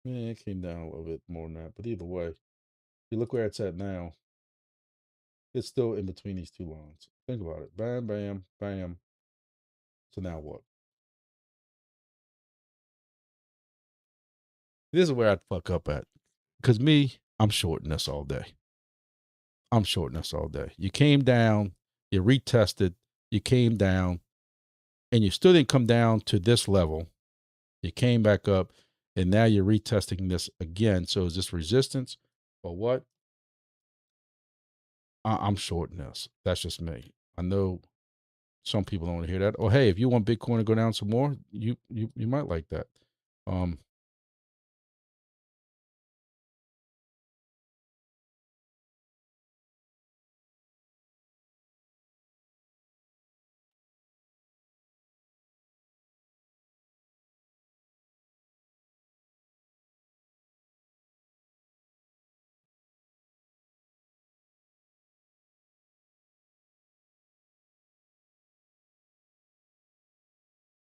Yeah, it came down a little bit more than that. But either way, you look where it's at now. It's still in between these two lines. Think about it. Bam, bam, bam. So now what? This is where I'd fuck up at. Because me, I'm shorting this all day. I'm shorting this all day. You came down, you retested, you came down, and you still didn't come down to this level. You came back up, and now you're retesting this again. So is this resistance or what? I'm shorting this. That's just me. I know some people don't want to hear that. Oh, hey, if you want Bitcoin to go down some more, you might like that.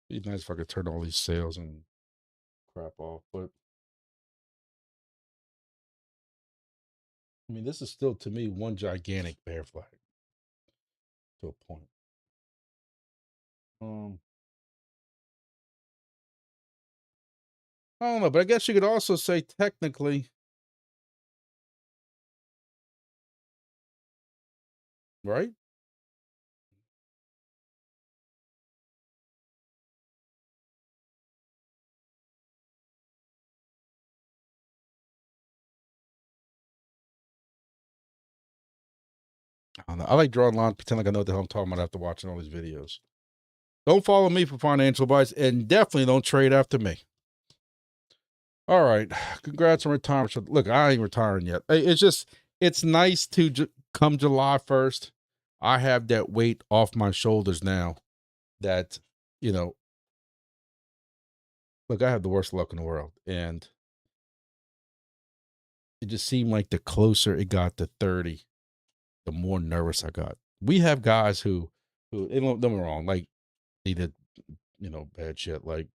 It'd be nice if I could turn all these sales and crap off, but I mean, this is still to me one gigantic bear flag to a point. I don't know, but I guess you could also say technically, right? I don't know. I like drawing lines, pretend like I know what the hell I'm talking about after watching all these videos. Don't follow me for financial advice, and definitely don't trade after me. All right. Congrats on retirement. Look, I ain't retiring yet. It's nice to come July 1st. I have that weight off my shoulders now that, look, I have the worst luck in the world. And it just seemed like the closer it got to 30, the more nervous I got. We have guys who don't get me wrong, like, they did, bad shit. Like,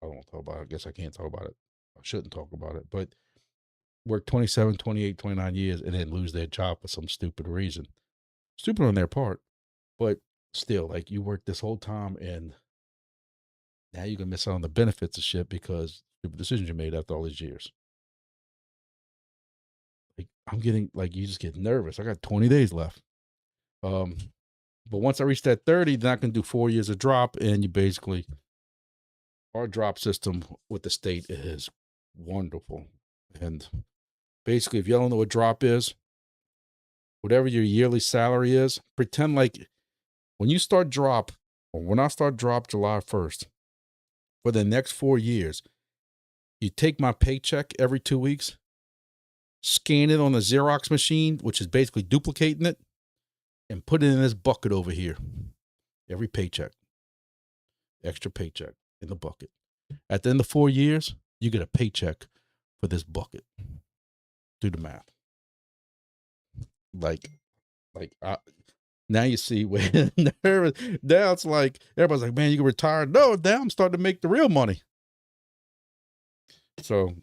I don't want to talk about it. I guess I can't talk about it. I shouldn't talk about it. But work 27, 28, 29 years and then lose their job for some stupid reason. Stupid on their part. But still, like, you worked this whole time and now you're going to miss out on the benefits of shit because the decisions you made after all these years. Like, I'm getting, like, you just get nervous. I got 20 days left. But once I reach that 30, then I can do 4 years of drop, and you basically, our drop system with the state is wonderful. And basically, if you don't know what drop is, whatever your yearly salary is, pretend like When you start drop, or when I start drop July 1st, for the next 4 years, you take my paycheck every 2 weeks, scan it on the Xerox machine, which is basically duplicating it, and put it in this bucket over here. Every paycheck, extra paycheck in the bucket. At the end of 4 years, you get a paycheck for this bucket. Do the math. Like now you see where now it's like everybody's like, man, you can retire. No, now I'm starting to make the real money. So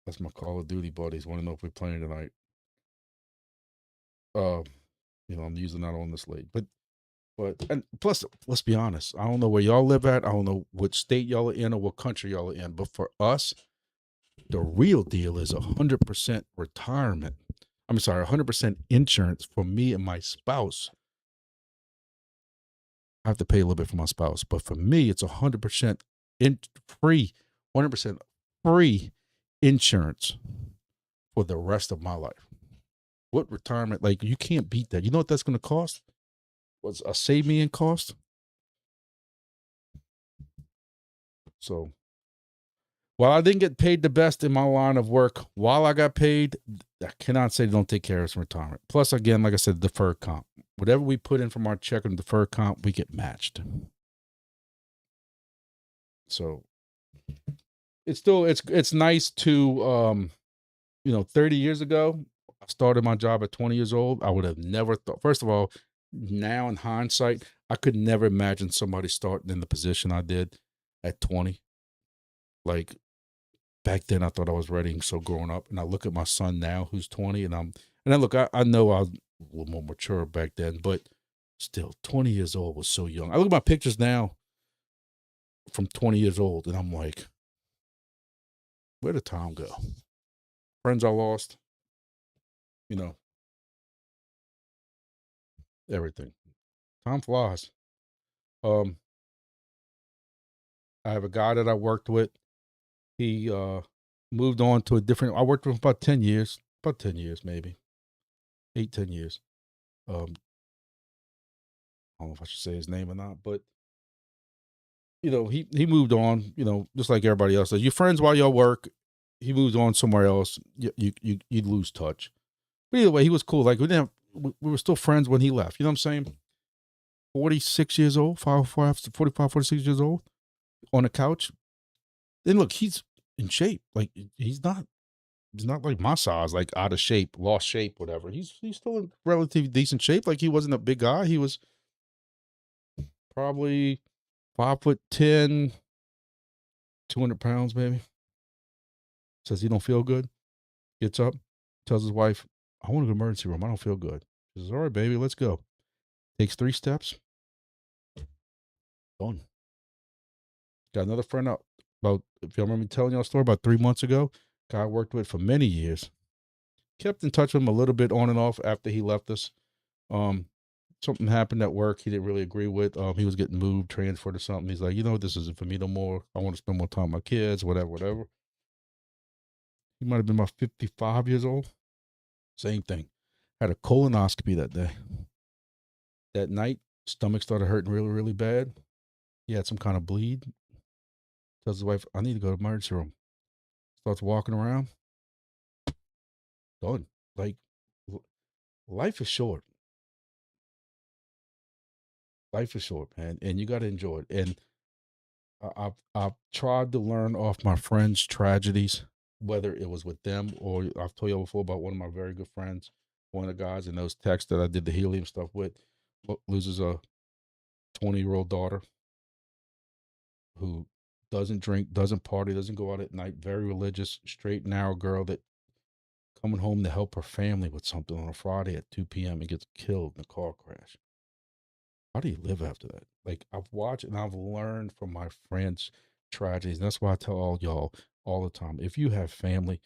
that's my Call of Duty buddies. Want to know if we're playing tonight. I'm using that on this late. But and plus, let's be honest, I don't know where y'all live at. I don't know what state y'all are in or what country y'all are in. But for us, the real deal is 100% retirement. I'm sorry, 100% insurance for me and my spouse. I have to pay a little bit for my spouse, but for me, it's 100% free, 100% free insurance for the rest of my life. What retirement? Like, you can't beat that. You know what that's going to cost? What's a save me in cost? So, while I didn't get paid the best in my line of work, while I got paid, I cannot say they don't take care of us in retirement. Plus, again, like I said, deferred comp. Whatever we put in from our check and deferred comp, we get matched. So it's nice to 30 years ago, I started my job at 20 years old. I would have never thought. First of all, now in hindsight, I could never imagine somebody starting in the position I did at 20. Like, back then I thought I was ready, so growing up, and I look at my son now who's 20, and I know I was a little more mature back then, but still 20 years old was so young. I look at my pictures now from 20 years old, and I'm like, where did time go? Friends I lost, everything. Time flies. I have a guy that I worked with. He moved on to a different. I worked with him about 10 years, maybe 8, 10 years. I don't know if I should say his name or not, but he moved on. Just like everybody else does. You're friends while y'all work. He moved on somewhere else. You lose touch. But either way, he was cool. Like, we were still friends when he left. You know what I'm saying? 46 years old, 45, 46 years old, on the couch. And look, he's in shape. Like, he's not like my size, like out of shape, lost shape, whatever. He's still in relatively decent shape. Like, he wasn't a big guy. He was probably 5'10", 200 pounds, maybe. Says he don't feel good. Gets up, tells his wife, I want to go to the emergency room. I don't feel good. She says, all right, baby, let's go. Takes 3 steps. Done. Got another friend out about, if you remember me telling y'all a story, about 3 months ago. Guy I worked with for many years. Kept in touch with him a little bit on and off after he left us. Something happened at work he didn't really agree with. He was getting moved, transferred or something. He's like, this isn't for me no more. I want to spend more time with my kids, whatever. He might have been about 55 years old. Same thing. Had a colonoscopy that day. That night, stomach started hurting really, really bad. He had some kind of bleed. Tells his wife, I need to go to the emergency room. Starts walking around. Done. Like, life is short. Life is short, man, and you got to enjoy it. And I've tried to learn off my friends' tragedies, whether it was with them or I've told you before about one of my very good friends, one of the guys in those texts that I did the helium stuff with, loses a 20-year-old daughter who doesn't drink, doesn't party, doesn't go out at night, very religious, straight, narrow girl that coming home to help her family with something on a Friday at 2 p.m. and gets killed in a car crash. How do you live after that? Like, I've watched and I've learned from my friends' tragedies. And that's why I tell all y'all all the time, if you have family,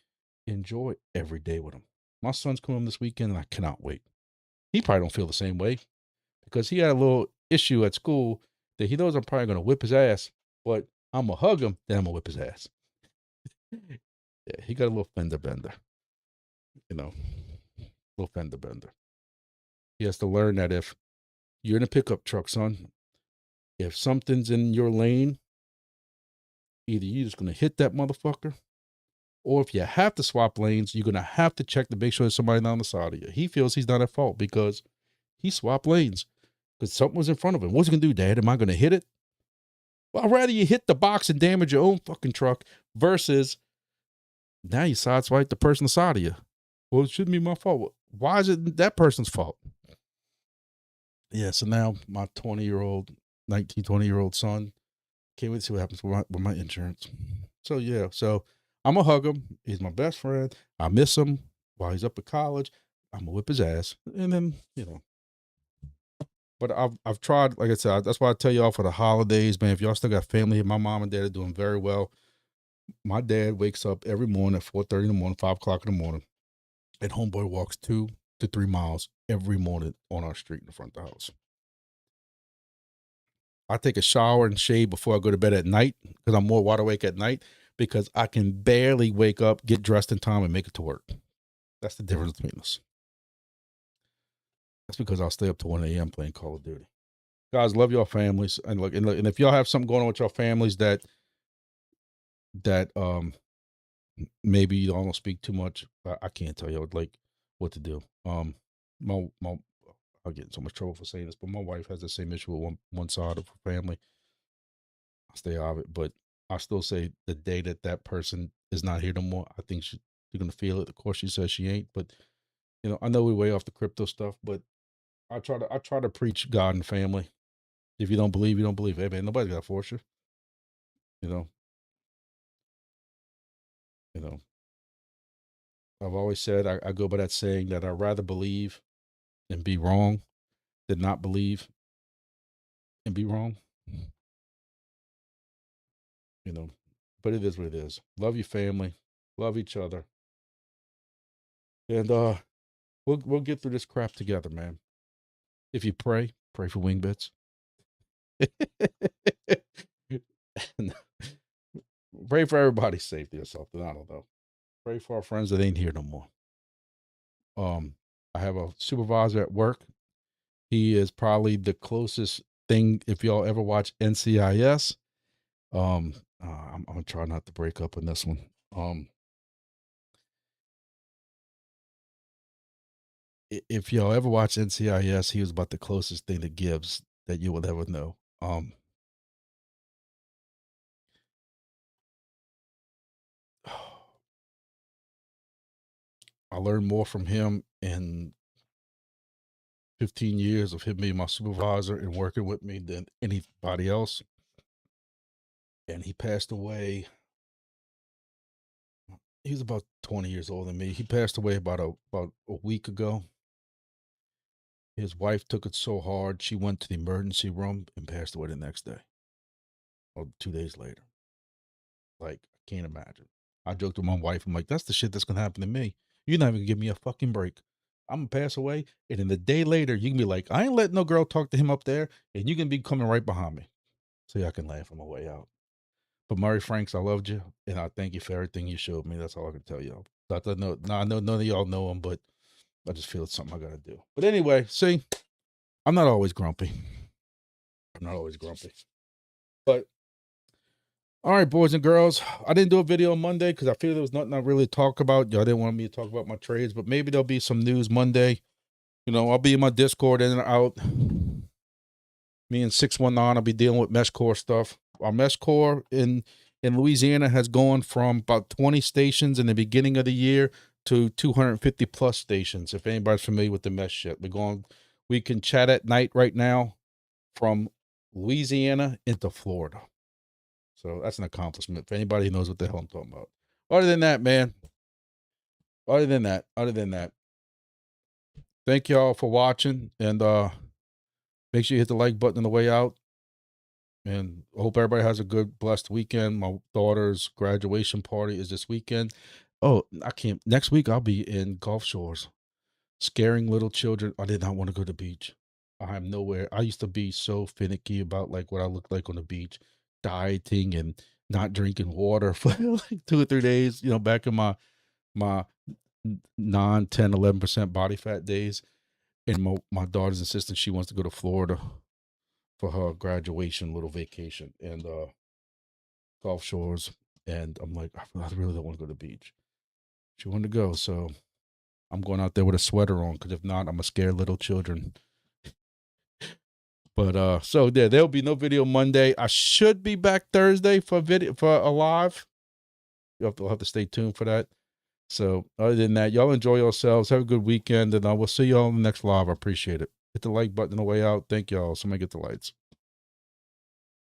enjoy every day with them. My son's coming home this weekend and I cannot wait. He probably don't feel the same way because he had a little issue at school that he knows I'm probably going to whip his ass, but I'm going to hug him, then I'm going to whip his ass. Yeah, he got a little fender bender. you know, little fender bender. He has to learn that if you're in a pickup truck, son, if something's in your lane, either you're just gonna hit that motherfucker, or if you have to swap lanes, you're gonna have to check to make sure there's somebody not on the side of you. He feels he's not at fault because he swapped lanes because something was in front of him. What's he gonna do, Dad? Am I gonna hit it? Well, I'd rather you hit the box and damage your own fucking truck versus now you sideswipe the person beside of you. Well, it shouldn't be my fault. Why is it that person's fault? Yeah, so now my 20-year-old, 19, 20-year-old son, can't wait to see what happens with my insurance. So, yeah, so I'm going to hug him. He's my best friend. I miss him while he's up at college. I'm going to whip his ass. And then, but I've tried, like I said, that's why I tell y'all for the holidays, man, if y'all still got family here, my mom and dad are doing very well. My dad wakes up every morning at 4:30 in the morning, 5 o'clock in the morning, and homeboy walks 2 to 3 miles every morning on our street in the front of the house. I take a shower and shave before I go to bed at night because I'm more wide awake at night because I can barely wake up, get dressed in time, and make it to work. That's the difference between us. That's because I'll stay up to 1 a.m. playing Call of Duty. Guys, love your families. And look, and if y'all have something going on with your families that maybe you don't speak too much, I can't tell you like what to do. My I'll get in so much trouble for saying this, but my wife has the same issue with one side of her family. I stay out of it, but I still say the day that person is not here no more, I think you're gonna feel it. Of course, she says she ain't, but I know we're way off the crypto stuff, but I try to preach God and family. If you don't believe, you don't believe. Hey man, nobody's gotta force you. You know, you know. I've always said I go by that saying that I'd rather believe and be wrong than not believe and be wrong. You know, but it is what it is. Love your family, love each other, and we'll get through this crap together, man. If you pray for Wingbits. Pray for everybody's safety or something. I don't know. Pray for our friends that ain't here no more. I have a supervisor at work. He is probably the closest thing. If y'all ever watch NCIS, I'm gonna try not to break up in this one. If y'all ever watch NCIS, he was about the closest thing to Gibbs that you will ever know. I learned more from him in 15 years of him being my supervisor and working with me than anybody else. And he passed away. He was about 20 years older than me. He passed away about a week ago. His wife took it so hard, she went to the emergency room and passed away the next day or 2 days later. Like, I can't imagine. I joked with my wife. I'm like, that's the shit that's going to happen to me. You're not even going to give me a fucking break. I'm going to pass away. And then the day later, you can be like, I ain't letting no girl talk to him up there. And you can be coming right behind me. So I can laugh on my way out. But Murray Franks, I loved you. And I thank you for everything you showed me. That's all I can tell y'all. I know none of y'all know him, but I just feel it's something I got to do. But anyway, see, I'm not always grumpy. But all right, boys and girls, I didn't do a video on Monday because I feel there was nothing I really talk about. Y'all didn't want me to talk about my trades, but maybe there'll be some news Monday. I'll be in my Discord in and out. Me and 619 will be dealing with mesh core stuff. Our mesh core in Louisiana has gone from about 20 stations in the beginning of the year to 250 plus stations. If anybody's familiar with the mesh shit, we can chat at night right now from Louisiana into Florida. So that's an accomplishment for anybody who knows what the hell I'm talking about. Other than that, man. Other than that. Thank y'all for watching, and make sure you hit the like button on the way out. And I hope everybody has a good, blessed weekend. My daughter's graduation party is this weekend. Oh, next week I'll be in Gulf Shores, scaring little children. I did not want to go to the beach. I'm nowhere. I used to be so finicky about like what I look like on the beach, dieting and not drinking water for like 2 or 3 days, back in my 9, 10, 11% body fat days. And my daughter's insisting she wants to go to Florida for her graduation little vacation and Gulf Shores. And I'm like, I really don't want to go to the beach. She wanted to go, so I'm going out there with a sweater on because if not, I'm gonna scare little children. But so yeah, there'll be no video Monday. I should be back Thursday for a live. You'll have to stay tuned for that. So other than that, y'all enjoy yourselves. Have a good weekend, and I will see y'all in the next live. I appreciate it. Hit the like button on the way out. Thank y'all. Somebody get the lights.